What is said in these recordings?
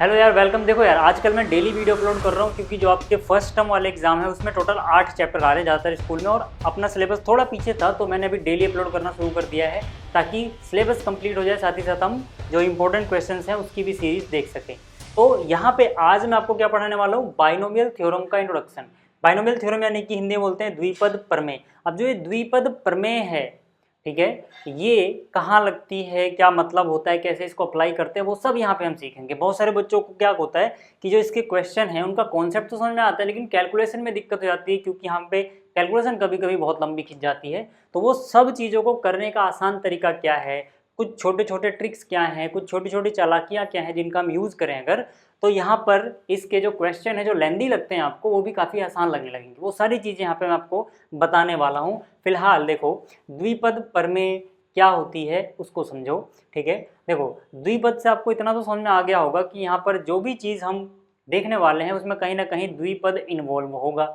Hello यार, welcome. देखो यार, आजकल मैं डेली वीडियो अपलोड कर रहा हूँ क्योंकि जो आपके फर्स्ट टर्म वाले एग्जाम है उसमें टोटल 8 चैप्टर आ रहे हैं ज़्यादातर स्कूल में, और अपना सिलेबस थोड़ा पीछे था तो मैंने अभी डेली अपलोड करना शुरू कर दिया है ताकि सिलेबस कंप्लीट हो जाए, साथ ही साथ हम जो इंपॉर्टेंट क्वेश्चन हैं उसकी भी सीरीज देख सकें। तो यहाँ पे आज मैं आपको क्या पढ़ाने वाला हूँ, बाइनोमियल थ्योरम का इंट्रोडक्शन। बाइनोमियल थ्योरम यानी कि हिंदी में बोलते हैं द्विपद प्रमेय। अब जो ये द्विपद प्रमेय है, ठीक है, ये कहाँ लगती है, क्या मतलब होता है, कैसे इसको अप्लाई करते हैं, वो सब यहाँ पे हम सीखेंगे। बहुत सारे बच्चों को क्या होता है कि जो इसके क्वेश्चन हैं उनका कॉन्सेप्ट तो समझ में आता है लेकिन कैलकुलेशन में दिक्कत हो जाती है, क्योंकि यहाँ पे कैलकुलेशन कभी कभी बहुत लंबी खिंच जाती है। तो वो सब चीज़ों को करने का आसान तरीका क्या है, कुछ छोटे छोटे ट्रिक्स क्या हैं, कुछ छोटी छोटी चालाकियाँ क्या हैं जिनका हम यूज़ करें अगर, तो यहाँ पर इसके जो क्वेश्चन है जो लेंदी लगते हैं आपको वो भी काफ़ी आसान लगने लगेंगे। वो सारी चीज़ें यहाँ पे मैं आपको बताने वाला हूँ। फिलहाल देखो, द्विपद प्रमेय क्या होती है उसको समझो, ठीक है। देखो, द्विपद से आपको इतना तो समझ में आ गया होगा कि यहाँ पर जो भी चीज़ हम देखने वाले हैं उसमें कहीं ना कहीं द्विपद इन्वॉल्व होगा।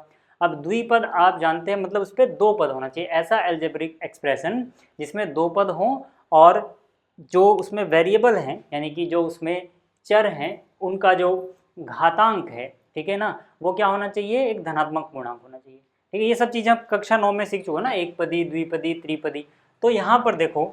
अब द्विपद आप जानते हैं मतलब उस पर दो पद होना चाहिए, ऐसा एल्जेब्रिक एक्सप्रेशन जिसमें दो पद हों और जो उसमें वेरिएबल हैं यानी कि जो उसमें चर हैं उनका जो घातांक है, ठीक है ना, वो क्या होना चाहिए, एक धनात्मक पूर्णांक होना चाहिए। ठीक है, ये सब चीज़ें आप कक्षा 9 में सीख चुके हो ना, एक पदी, द्विपदी, त्रिपदी। तो यहाँ पर देखो,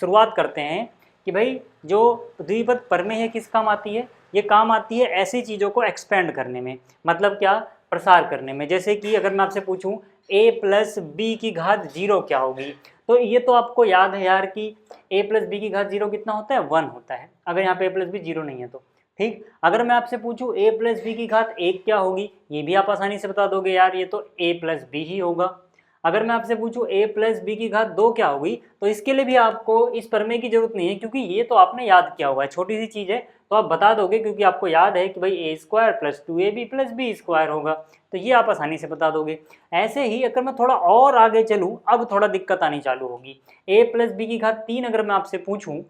शुरुआत करते हैं कि भाई जो द्विपद प्रमेय है किस काम आती है। ये काम आती है ऐसी चीज़ों को एक्सपेंड करने में, मतलब क्या, प्रसार करने में। जैसे कि अगर मैं आपसे पूछूं a प्लस बी की घात 0 क्या होगी, तो ये तो आपको याद है यार कि a प्लस बी की घात 0 कितना होता है, 1 होता है, अगर यहाँ पे a प्लस बी 0 नहीं है तो। ठीक, अगर मैं आपसे पूछूं a प्लस बी की घात 1 क्या होगी, ये भी आप आसानी से बता दोगे यार ये तो a प्लस बी ही होगा। अगर मैं आपसे पूछूं a प्लस बी की घात 2 क्या होगी, तो इसके लिए भी आपको इस प्रमेय की जरूरत नहीं है क्योंकि ये तो आपने याद किया हुआ है, छोटी सी चीज़ है तो आप बता दोगे क्योंकि आपको याद है कि भाई A square plus 2ab plus B square होगा, तो ये आप आसानी से बता दोगे। ऐसे ही अगर मैं थोड़ा और आगे चलूँ, अब थोड़ा दिक्कत आनी चालू होगी। a प्लस बी की घात 3 अगर मैं आपसे पूछूं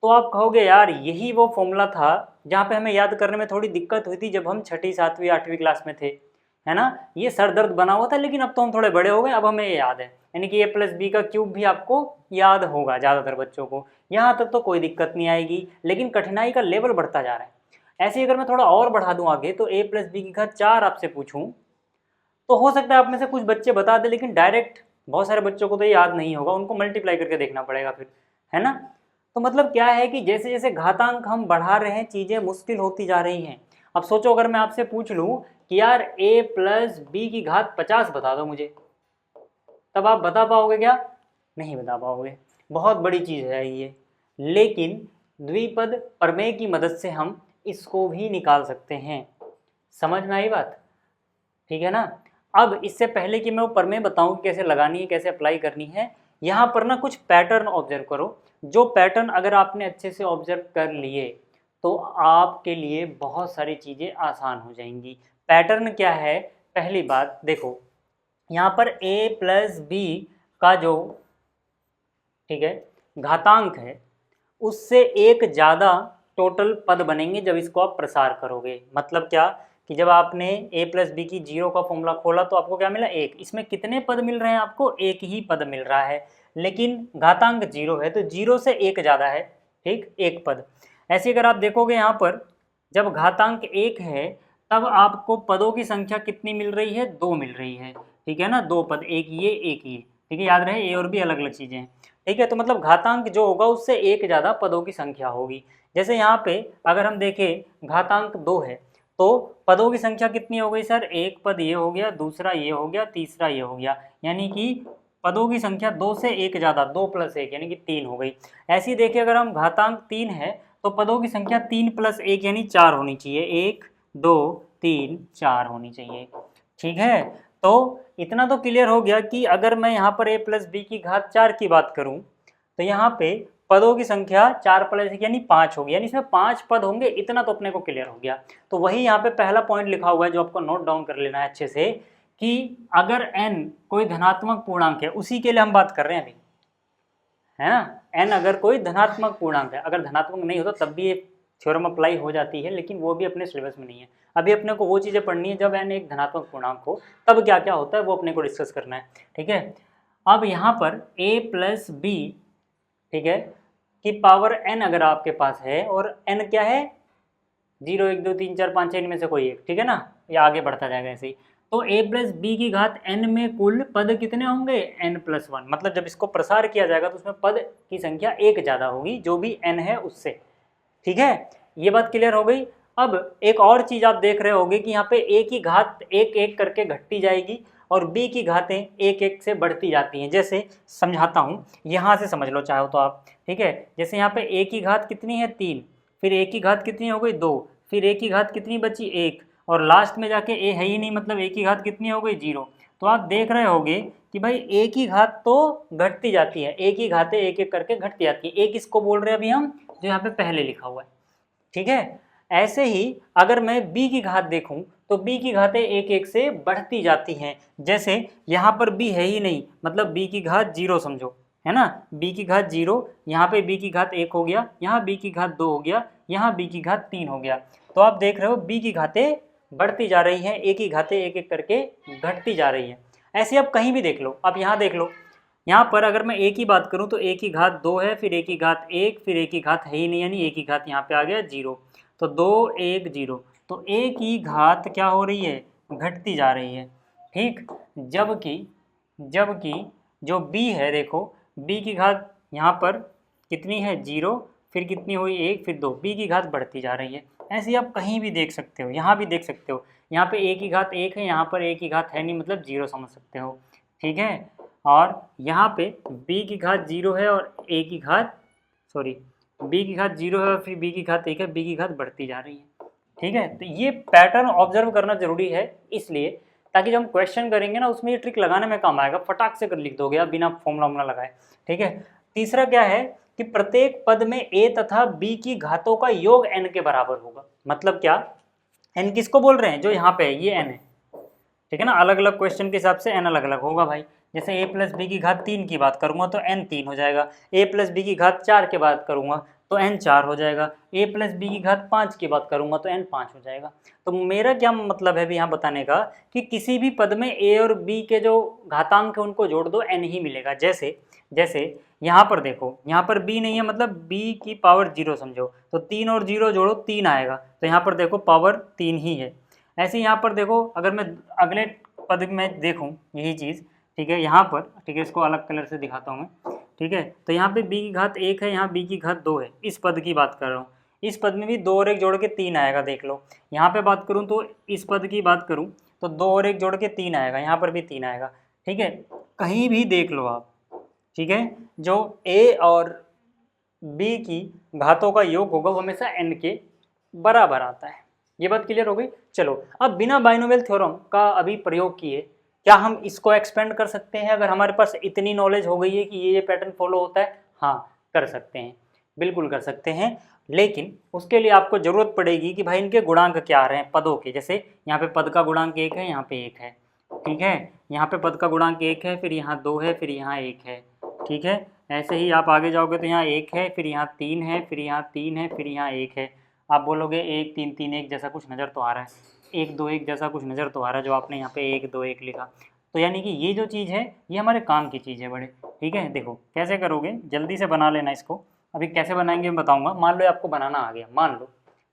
तो आप कहोगे यार यही वो फॉर्मूला था जहाँ पे हमें याद करने में थोड़ी दिक्कत हुई थी जब हम छठी, सातवीं, आठवीं क्लास में थे, है ना। ये सर दर्द बना हुआ था लेकिन अब तो हम थोड़े बड़े हो गए, अब हमें ये याद है। यानी कि a प्लस बी का क्यूब भी आपको याद होगा ज़्यादातर बच्चों को। यहाँ तक तो कोई दिक्कत नहीं आएगी, लेकिन कठिनाई का लेवल बढ़ता जा रहा है। ऐसे ही अगर मैं थोड़ा और बढ़ा दूँ आगे तो a प्लस बी की घात 4 आपसे पूछूँ तो हो सकता है आप में से कुछ बच्चे बता दें, लेकिन डायरेक्ट बहुत सारे बच्चों को तो ये याद नहीं होगा, उनको मल्टीप्लाई करके देखना पड़ेगा फिर, है ना। तो मतलब क्या है कि जैसे जैसे घातांक हम बढ़ा रहे हैं चीज़ें मुश्किल होती जा रही हैं। अब सोचो अगर मैं आपसे पूछ लूँ कि यार a प्लस बी की घात 50 बता दो मुझे, तब आप बता पाओगे क्या, नहीं बता पाओगे, बहुत बड़ी चीज़ है ये। लेकिन द्विपद प्रमेय की मदद से हम इसको भी निकाल सकते हैं। समझ में आई बात, ठीक है ना। अब इससे पहले कि मैं वो प्रमेय बताऊं कि कैसे लगानी है, कैसे अप्लाई करनी है, यहाँ पर ना कुछ पैटर्न ऑब्जर्व करो। जो पैटर्न अगर आपने अच्छे से ऑब्जर्व कर लिए तो आपके लिए बहुत सारी चीज़ें आसान हो जाएंगी। पैटर्न क्या है, पहली बात देखो, यहाँ पर a प्लस बी का जो, ठीक है, घातांक है उससे एक ज़्यादा टोटल पद बनेंगे जब इसको आप प्रसार करोगे। मतलब क्या कि जब आपने a प्लस बी की 0 का फॉर्मूला खोला तो आपको क्या मिला, एक। इसमें कितने पद मिल रहे हैं आपको, एक ही पद मिल रहा है, लेकिन घातांक 0 है तो 0 से एक ज़्यादा है, ठीक, एक पद। ऐसे अगर आप देखोगे यहाँ पर जब घातांक 1 है तब आपको पदों की संख्या कितनी मिल रही है, 2 मिल रही है, ठीक है ना, दो पद, एक ये एक ये, ठीक है, याद रहे ए और बी अलग अलग चीज़ें हैं, ठीक है। तो मतलब घातांक जो होगा उससे एक ज़्यादा पदों की संख्या होगी। जैसे यहाँ पे अगर हम देखें घातांक 2 है तो पदों की संख्या कितनी हो गई सर, एक पद ये हो गया, दूसरा ये हो गया, तीसरा ये हो गया, यानी कि पदों की संख्या 2 से एक ज़्यादा, 2 प्लस 1 यानी कि 3 हो गई। ऐसे ही देखिए अगर हम घातांक 3 है तो पदों की संख्या 3 प्लस 1 यानी 4 होनी चाहिए, 1 2 3 4 होनी चाहिए, ठीक है। तो इतना तो क्लियर हो गया कि अगर मैं यहाँ पर a प्लस बी की घात 4 की बात करूँ तो यहाँ पे पदों की संख्या 4 प्लस 1 यानी 5 होगी, यानी इसमें 5 पद होंगे, इतना तो अपने को क्लियर हो गया। तो वही यहाँ पे पहला पॉइंट लिखा हुआ है जो आपको नोट डाउन कर लेना है अच्छे से, कि अगर n कोई धनात्मक पूर्णांक है, उसी के लिए हम बात कर रहे हैं अभी, है ना। n अगर कोई धनात्मक पूर्णांक है, अगर धनात्मक नहीं होता तब भी ये थ्योरम अप्लाई हो जाती है, लेकिन वो भी अपने सिलेबस में नहीं है। अभी अपने को वो चीज़ें पढ़नी है जब n एक धनात्मक पूर्णांक हो तब क्या क्या होता है वो अपने को डिस्कस करना है, ठीक है। अब यहाँ पर a प्लस बी, ठीक है, की पावर n अगर आपके पास है और n क्या है, 0 1 2 3 4 5 6 इनमें से कोई एक, ठीक है ना, ये आगे बढ़ता जाएगा ऐसे ही। तो a प्लस बी की घात n में कुल पद कितने होंगे, n प्लस 1, मतलब जब इसको प्रसार किया जाएगा तो उसमें पद की संख्या एक ज़्यादा होगी जो भी n है उससे, ठीक है। ये बात क्लियर हो गई। अब एक और चीज़ आप देख रहे होगे कि यहाँ पे a की घात एक एक करके घटती जाएगी और b की घातें एक एक से बढ़ती जाती हैं। जैसे समझाता हूँ, यहाँ से समझ लो चाहो तो आप, ठीक है। जैसे यहाँ पे a की घात कितनी है 3, फिर a की घात कितनी हो गई 2, फिर a की घात कितनी बची 1, और लास्ट में जाके a है ही नहीं, मतलब a की घात कितनी हो गई 0। तो आप देख रहे होगे कि भाई a की घात तो घटती जाती है, a की घातें एक एक करके घटती जाती है। a किसको बोल रहे हैं अभी हम, जो यहाँ पे पहले लिखा हुआ है, ठीक है। ऐसे ही अगर मैं b की घात देखूं तो b की घातें एक एक से बढ़ती जाती हैं। जैसे यहाँ पर b है ही नहीं, मतलब b की घात 0 समझो, है ना, b की घात 0, यहाँ पे b की घात 1 हो गया, यहाँ b की घात 2 हो गया, यहाँ b की घात 3 हो गया। तो आप देख रहे हो b की घातें बढ़ती जा रही हैं, a की घातें एक एक करके घटती जा रही हैं। ऐसे आप कहीं भी देख लो, आप यहाँ देख लो, यहाँ पर अगर मैं a की बात करूँ तो a की घात 2 है, फिर a की घात 1, फिर a की घात है ही नहीं, यानी a की घात यहाँ पे आ गया 0, तो 2 1 0, तो a की घात क्या हो रही है, घटती जा रही है, ठीक। जबकि जबकि जो b है, देखो b की घात यहाँ पर कितनी है 0, फिर कितनी हुई 1, फिर 2, b की घात बढ़ती जा रही है। ऐसे ही आप कहीं भी देख सकते हो, यहाँ भी देख सकते हो, यहाँ पे a की घात 1 है, यहाँ पर a की घात है नहीं, मतलब 0 समझ सकते हो, ठीक है। और यहाँ पे b की घात 0 है और a की घात b की घात 0 है और फिर b की घात 1 है, b की घात बढ़ती जा रही है, ठीक है। तो ये पैटर्न ऑब्जर्व करना जरूरी है, इसलिए ताकि जब हम क्वेश्चन करेंगे ना उसमें ये ट्रिक लगाने में काम आएगा, फटाक से कर लिख दोगे आप बिना फॉर्मूला वॉर्मूला लगाए, ठीक है। तीसरा क्या है कि प्रत्येक पद में a तथा b की घातों का योग n के बराबर होगा। मतलब क्या, n किसको बोल रहे हैं, जो यहाँ पे है ये n है, ठीक है ना। अलग अलग क्वेश्चन के हिसाब से n अलग अलग होगा भाई। जैसे a प्लस बी की घात 3 की बात करूंगा तो n 3 हो जाएगा, a प्लस बी की घात 4 की बात करूंगा तो n 4 हो जाएगा, a प्लस बी की घात 5 की बात करूंगा तो n 5 हो जाएगा। तो मेरा क्या मतलब है भी यहाँ बताने का कि किसी भी पद में a और b के जो घातांक है उनको जोड़ दो, n ही मिलेगा। जैसे जैसे यहाँ पर देखो, यहाँ पर b नहीं है, मतलब b की पावर 0 समझो, तो 3 और 0 जोड़ो 3 आएगा, तो यहाँ पर देखो पावर 3 ही है। ऐसे यहाँ पर देखो, अगर मैं अगले पद में देखूँ यही चीज़, ठीक है, यहाँ पर, ठीक है, इसको अलग कलर से दिखाता हूँ मैं, ठीक है। तो यहाँ पे b की घात 1 है, यहाँ b की घात 2 है, इस पद की बात कर रहा हूँ। इस पद में भी 2 और 1 जोड़ के 3 आएगा, देख लो। यहाँ पे बात करूँ तो इस पद की बात करूँ तो 2 और 1 जोड़ के 3 आएगा, यहाँ पर भी 3 आएगा, ठीक है। कहीं भी देख लो आप, ठीक है, जो a और b की घातों का योग होगा वो हमेशा n के बराबर आता है। ये बात क्लियर हो गई। चलो अब बिना बाइनोमियल थ्योरम का अभी प्रयोग किए क्या हम इसको एक्सपेंड कर सकते हैं, अगर हमारे पास इतनी नॉलेज हो गई है कि ये पैटर्न फॉलो होता है, हाँ कर सकते हैं, बिल्कुल कर सकते हैं। लेकिन उसके लिए आपको जरूरत पड़ेगी कि भाई इनके गुणांक क्या आ रहे हैं पदों के। जैसे यहाँ पे पद का गुणांक 1 है, यहाँ पे 1 है, ठीक है, यहाँ पे पद का गुणांक 1 है, फिर यहाँ 2 है, फिर यहाँ 1 है, ठीक है। ऐसे ही आप आगे जाओगे तो यहाँ 1 है, फिर यहाँ 3 है, फिर यहाँ 3 है, फिर यहाँ 1 है। आप बोलोगे 1 3 3 1 जैसा कुछ नज़र तो आ रहा है, 1 2 1 जैसा कुछ नज़र तो आ रहा है जो आपने यहाँ पे 1 2 1 लिखा। तो यानी कि ये जो चीज़ है ये हमारे काम की चीज़ है बड़े, ठीक है। देखो कैसे करोगे, जल्दी से बना लेना इसको। अभी कैसे बनाएंगे मैं बताऊँगा। मान लो आपको बनाना आ गया, मान लो,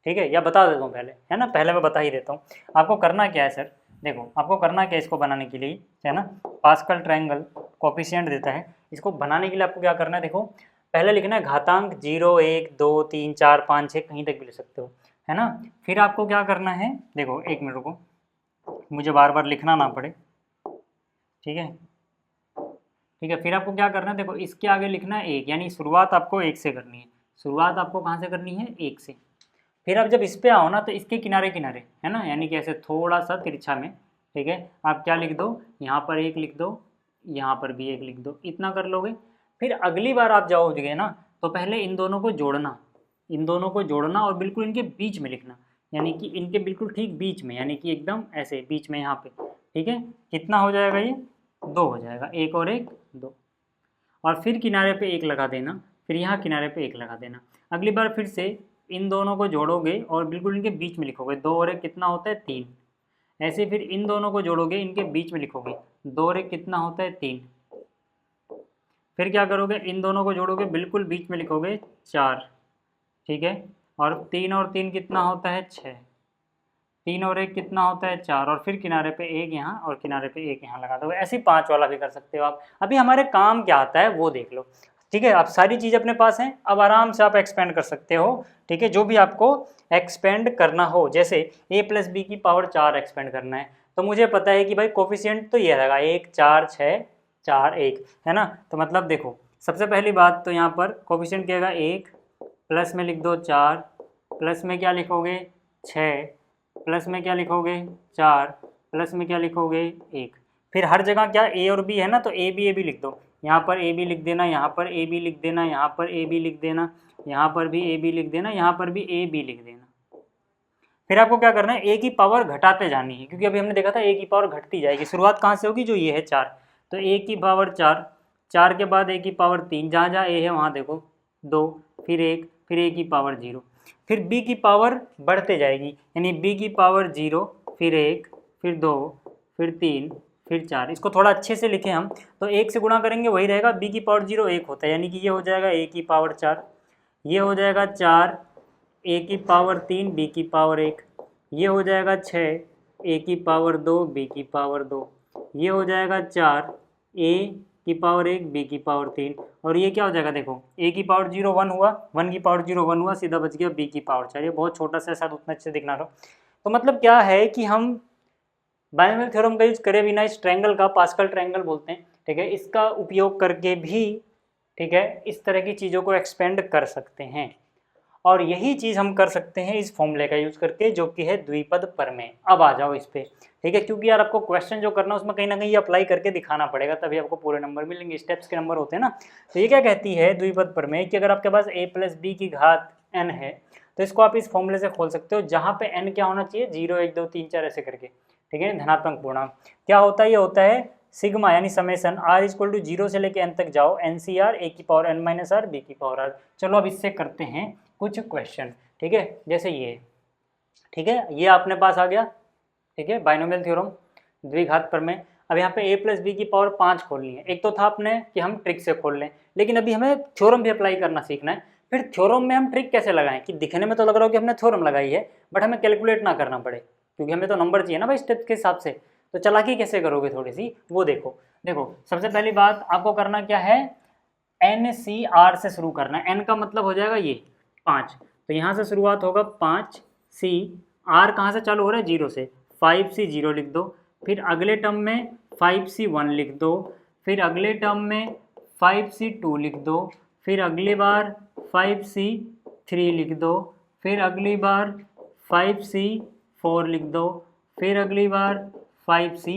ठीक है, या बता देता हूँ पहले, है ना, पहले मैं बता ही देता हूँ। आपको करना क्या है सर, देखो आपको करना क्या है इसको बनाने के लिए, है ना, पास्कल ट्रायंगल कोफिशिएंट देता है। इसको बनाने के लिए आपको क्या करना है, देखो पहले लिखना है घातांक 0 1 2 3 4 5 6, कहीं तक भी लिख सकते हो, है ना। फिर आपको क्या करना है, देखो 1 मिनट रुको, मुझे बार बार लिखना ना पड़े, ठीक है, ठीक है। फिर आपको क्या करना है, देखो इसके आगे लिखना है 1, यानी शुरुआत आपको 1 से करनी है। शुरुआत आपको कहाँ से करनी है, 1 से। फिर आप जब इस पे आओ ना तो इसके किनारे किनारे, है ना, यानी कि ऐसे थोड़ा सा तिरछा में, ठीक है, आप क्या लिख दो, यहाँ पर 1 लिख दो, यहाँ पर भी 1 लिख दो, इतना कर लोगे। फिर अगली बार आप जाओगे ना तो पहले इन दोनों को जोड़ना, इन दोनों को जोड़ना और बिल्कुल इनके बीच में लिखना, यानी कि इनके बिल्कुल ठीक बीच में, यानी कि एकदम ऐसे बीच में यहाँ पे, ठीक है। कितना हो जाएगा ये, 2 हो जाएगा, 1 और 1 2। और फिर किनारे पे 1 लगा देना, फिर यहाँ किनारे पे 1 लगा देना। अगली बार फिर से इन दोनों को जोड़ोगे और बिल्कुल इनके बीच में लिखोगे, 2 और 1 कितना होता है 3। ऐसे फिर इन दोनों को जोड़ोगे, इनके बीच में लिखोगे, 2 और 1 कितना होता है 3। फिर क्या करोगे, इन दोनों को जोड़ोगे, बिल्कुल बीच में लिखोगे 4, ठीक है। और 3 कितना होता है 6, 3 और 1 कितना होता है 4, और फिर किनारे पे 1 यहाँ और किनारे पे 1 यहाँ लगा दो। ऐसे ही 5 वाला भी कर सकते हो आप। अभी हमारे काम क्या आता है वो देख लो, ठीक है। आप सारी चीज़ अपने पास हैं, अब आराम से आप एक्सपेंड कर सकते हो, ठीक है। जो भी आपको एक्सपेंड करना हो, जैसे a + b की पावर 4 एक्सपेंड करना है, तो मुझे पता है कि भाई कोफिशिएंट तो ये रहेगा 1 4 6 4 1, है ना। तो मतलब देखो सबसे पहली बात तो यहाँ पर कोफिशिएंट क्या होगा 1, प्लस में लिख दो 4, प्लस में क्या लिखोगे 6, प्लस में क्या लिखोगे 4, प्लस में क्या लिखोगे 1। फिर हर जगह क्या a और b है ना, तो a b लिख दो। यहाँ पर a b लिख देना, यहाँ पर a b लिख देना, यहाँ पर a b लिख देना, यहाँ पर भी a b लिख देना, यहाँ पर भी a b लिख देना। फिर आपको क्या करना है, a की पावर घटाते जानी है, क्योंकि अभी हमने देखा था a की पावर घटती जाएगी। शुरुआत कहाँ से होगी, जो ये है 4, तो a की पावर 4, 4 के बाद a की पावर 3, जहाँ जहाँ a है वहाँ देखो 2, फिर 1, फिर a की पावर 0, फिर b की पावर बढ़ते जाएगी, यानी b की पावर 0, फिर 1, फिर 2, फिर 3, फिर 4। इसको थोड़ा अच्छे से लिखें हम, तो 1 से गुणा करेंगे वही रहेगा, b की पावर 0 1 होता है, यानी कि ये हो जाएगा a की पावर 4, ये हो जाएगा 4 a की पावर 3 b की पावर 1, ये हो जाएगा 6 a की पावर 2 b की पावर 2, ये हो जाएगा 4 a की पावर 1 b की पावर 3, और ये क्या हो जाएगा देखो a की पावर 0 1 हुआ, 1 की पावर 0 1 हुआ, सीधा बच गया b की पावर 4। ये बहुत छोटा सा, शायद उतना अच्छे दिखना रहो। तो मतलब क्या है कि हम बायनोमियल थ्योरम का यूज करे बिना इस ट्रायंगल का, पास्कल ट्रायंगल बोलते हैं, ठीक है, इसका उपयोग करके भी, ठीक है, इस तरह की चीज़ों को एक्सपेंड कर सकते हैं। और यही चीज़ हम कर सकते हैं इस फॉर्मूले का यूज़ करके, जो कि है द्विपद प्रमेय। अब आ जाओ इस पे, ठीक है, क्योंकि यार आपको क्वेश्चन जो करना है उसमें कहीं ना कहीं अप्लाई करके दिखाना पड़ेगा, तभी आपको पूरे नंबर मिलेंगे, स्टेप्स के नंबर होते हैं ना। तो ये क्या कहती है द्विपद प्रमेय कि अगर आपके पास a + b की घात n है, तो इसको आप इस फॉर्मूले से खोल सकते हो, जहाँ पे n क्या होना चाहिए 0 1 2 3 4 ऐसे करके, ठीक है, धनात्मक पूर्णांक। क्या होता है, ये होता है सिग्मा, यानी समेसन r = 0 से लेके n तक जाओ, NCR a की पावर n - r b की पावर r। चलो अब इससे करते हैं कुछ क्वेश्चन, ठीक है, जैसे ये, ठीक है, ये अपने पास आ गया, ठीक है, बाइनोमियल थ्योरम द्विघात प्रमेय। अब यहाँ पे a + b की पावर 5 खोलनी है। एक तो था अपने कि हम ट्रिक से खोल लें, लेकिन अभी हमें थ्योरम भी अप्लाई करना सीखना है। फिर थ्योरम में हम ट्रिक कैसे लगाएं कि दिखने में तो लग रहा हो कि हमने थ्योरम लगाई है, बट हमें कैलकुलेट ना करना पड़े, क्योंकि हमें तो नंबर चाहिए ना भाई स्टेप्स के हिसाब से। तो चालाकी कैसे करोगे थोड़ी सी, वो देखो। देखो सबसे पहली बात आपको करना क्या है, NCR से शुरू करना है। n का मतलब हो जाएगा ये 5, तो यहाँ से शुरुआत होगा 5C, R कहाँ से चालू हो रहा है 0 से, 5C 0 लिख दो, फिर अगले टर्म में 5C 1 लिख दो, फिर अगले टर्म में 5C 2 लिख दो, फिर अगली बार 5C 3 लिख दो, फिर अगली बार 5C 4 लिख दो, फिर अगली बार 5C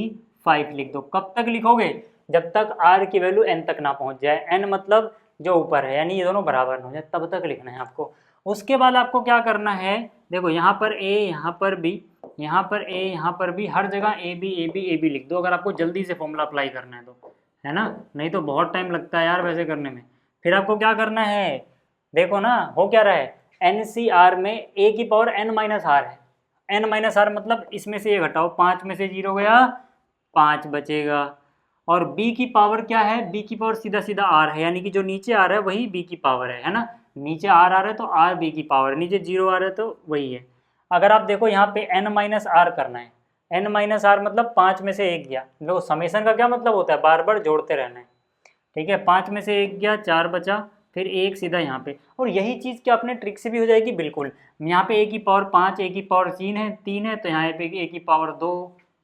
5 लिख दो। कब तक लिखोगे, जब तक R की वैल्यू n तक ना पहुंच जाए, n मतलब जो ऊपर है, यानी ये दोनों बराबर ना हो जाए, तब तक लिखना है आपको। उसके बाद आपको क्या करना है, देखो यहाँ पर a, यहाँ पर b, यहाँ पर a, यहाँ पर b, हर जगह a b a b a b लिख दो, अगर आपको जल्दी से फॉर्मूला अप्लाई करना है तो, है ना, नहीं तो बहुत टाइम लगता है यार वैसे करने में। फिर आपको क्या करना है, देखो ना हो क्या रहा है, NCR में a की पावर n - r है, n - r मतलब इसमें से ये घटाओ, 5 में से 0 गया 5 बचेगा, और b की पावर क्या है, b की पावर सीधा सीधा r है, यानी कि जो नीचे आ रहा है वही b की पावर है ना, नीचे r आ रहा है तो r b की पावर, नीचे 0 आ रहा है तो वही है। अगर आप देखो यहाँ पे n - r करना है, n - r मतलब 5 में से 1 गया, देखो समेसन का क्या मतलब होता है, बार बार जोड़ते रहना है, ठीक है, 5 में से 1 गया 4 बचा, फिर 1 सीधा यहाँ पे, और यही चीज़ क्या अपने ट्रिक से भी हो जाएगी बिल्कुल। यहाँ पे a की पावर 5, a की पावर 3 है, तो यहाँ पे a की पावर 2,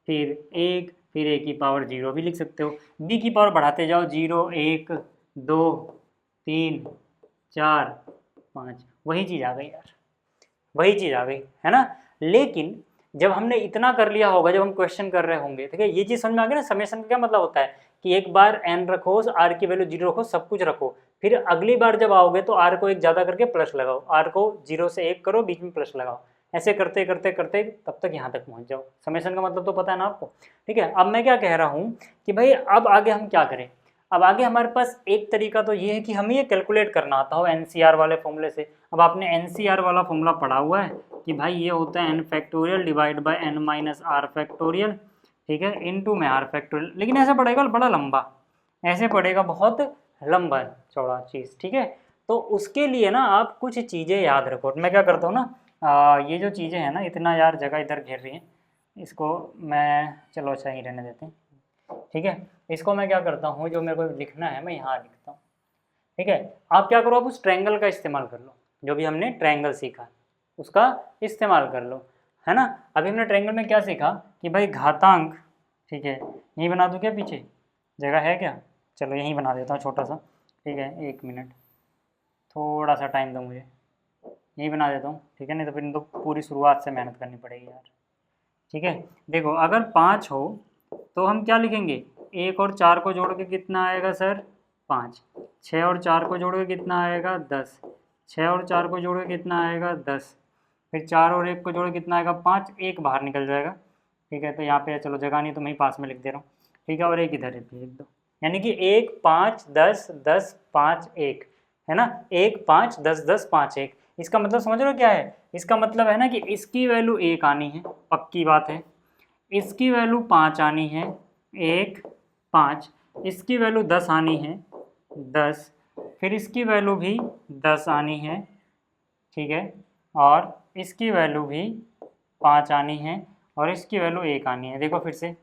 फिर 1, फिर a की पावर 0 भी लिख सकते हो। b की पावर बढ़ाते जाओ, 0 1 2 3 4 5, वही चीज़ आ गई यार, वही चीज़ आ गई, है ना। लेकिन जब हमने इतना कर लिया होगा, जब हम क्वेश्चन कर रहे होंगे, ठीक है, ये चीज़ समझ में आ गई ना, समेशन का क्या मतलब होता है कि एक बार n रखो, r की वैल्यू 0 रखो, सब कुछ रखो, फिर अगली बार जब आओगे तो r को 1 ज़्यादा करके प्लस लगाओ, r को 0 से 1 करो, बीच में प्लस लगाओ, ऐसे करते करते करते तब तक यहाँ तक पहुँच जाओ। समेशन का मतलब तो पता है ना आपको, ठीक है। अब मैं क्या कह रहा हूँ कि भाई अब आगे हम क्या करें, अब आगे हमारे पास एक तरीका तो ये है कि हमें ये कैलकुलेट करना आता हो NCR वाले फॉर्मूले से। अब आपने NCR वाला फॉर्मूला पढ़ा हुआ है कि भाई ये होता है n factorial divide by n - r factorial, ठीक है, इनटू में r फैक्टोरियल, लेकिन ऐसा पड़ेगा बड़ा लंबा, ऐसे पड़ेगा बहुत लंबा चौड़ा चीज़, ठीक है। तो उसके लिए ना आप कुछ चीज़ें याद रखो। मैं क्या करता हूँ ना, ये जो चीज़ें हैं ना, इतना यार जगह इधर घेर रही हैं, इसको मैं चलो अच्छा ही रहने देते हैं, ठीक है। इसको मैं क्या करता हूँ, जो मेरे को लिखना है मैं यहाँ लिखता हूँ, ठीक है। आप क्या करो, आप उस ट्रायंगल का इस्तेमाल कर लो, जो भी हमने ट्रायंगल सीखा उसका इस्तेमाल कर लो, है ना। अभी हमने ट्रायंगल में क्या सीखा कि भाई घातांक, ठीक है, यहीं बना दूँ क्या, पीछे जगह है क्या, चलो यहीं बना देता हूँ छोटा सा, ठीक है, 1 मिनट, थोड़ा सा टाइम दो मुझे, यहीं बना देता हूँ, ठीक है, नहीं तो फिर तो पूरी शुरुआत से मेहनत करनी पड़ेगी यार, ठीक है। देखो अगर 5 हो तो हम क्या लिखेंगे, 1 और 4 को जोड़ के कितना आएगा सर, 5, 6 और 4 को जोड़ के कितना आएगा, 10, 6 और 4 को जोड़ के कितना आएगा, 10, फिर 4 और 1 को जोड़ के कितना आएगा, 5, 1 बाहर निकल जाएगा, ठीक है। तो यहाँ पे चलो जगह नहीं तो मैं ही पास में लिख दे रहा हूँ, ठीक है, और 1 इधर लिख दो, यानी कि 1 5 10 10 5 1, है ना, 1 5 10 10 5 1। इसका मतलब समझ रहे हो क्या है, इसका मतलब है ना कि इसकी वैल्यू 1 आनी है, पक्की बात है, इसकी वैल्यू 5 आनी है, 1 5, इसकी वैल्यू 10 आनी है, 10, फिर इसकी वैल्यू भी 10 आनी है, ठीक है, और इसकी वैल्यू भी 5 आनी है, और इसकी वैल्यू 1 आनी है। देखो फिर से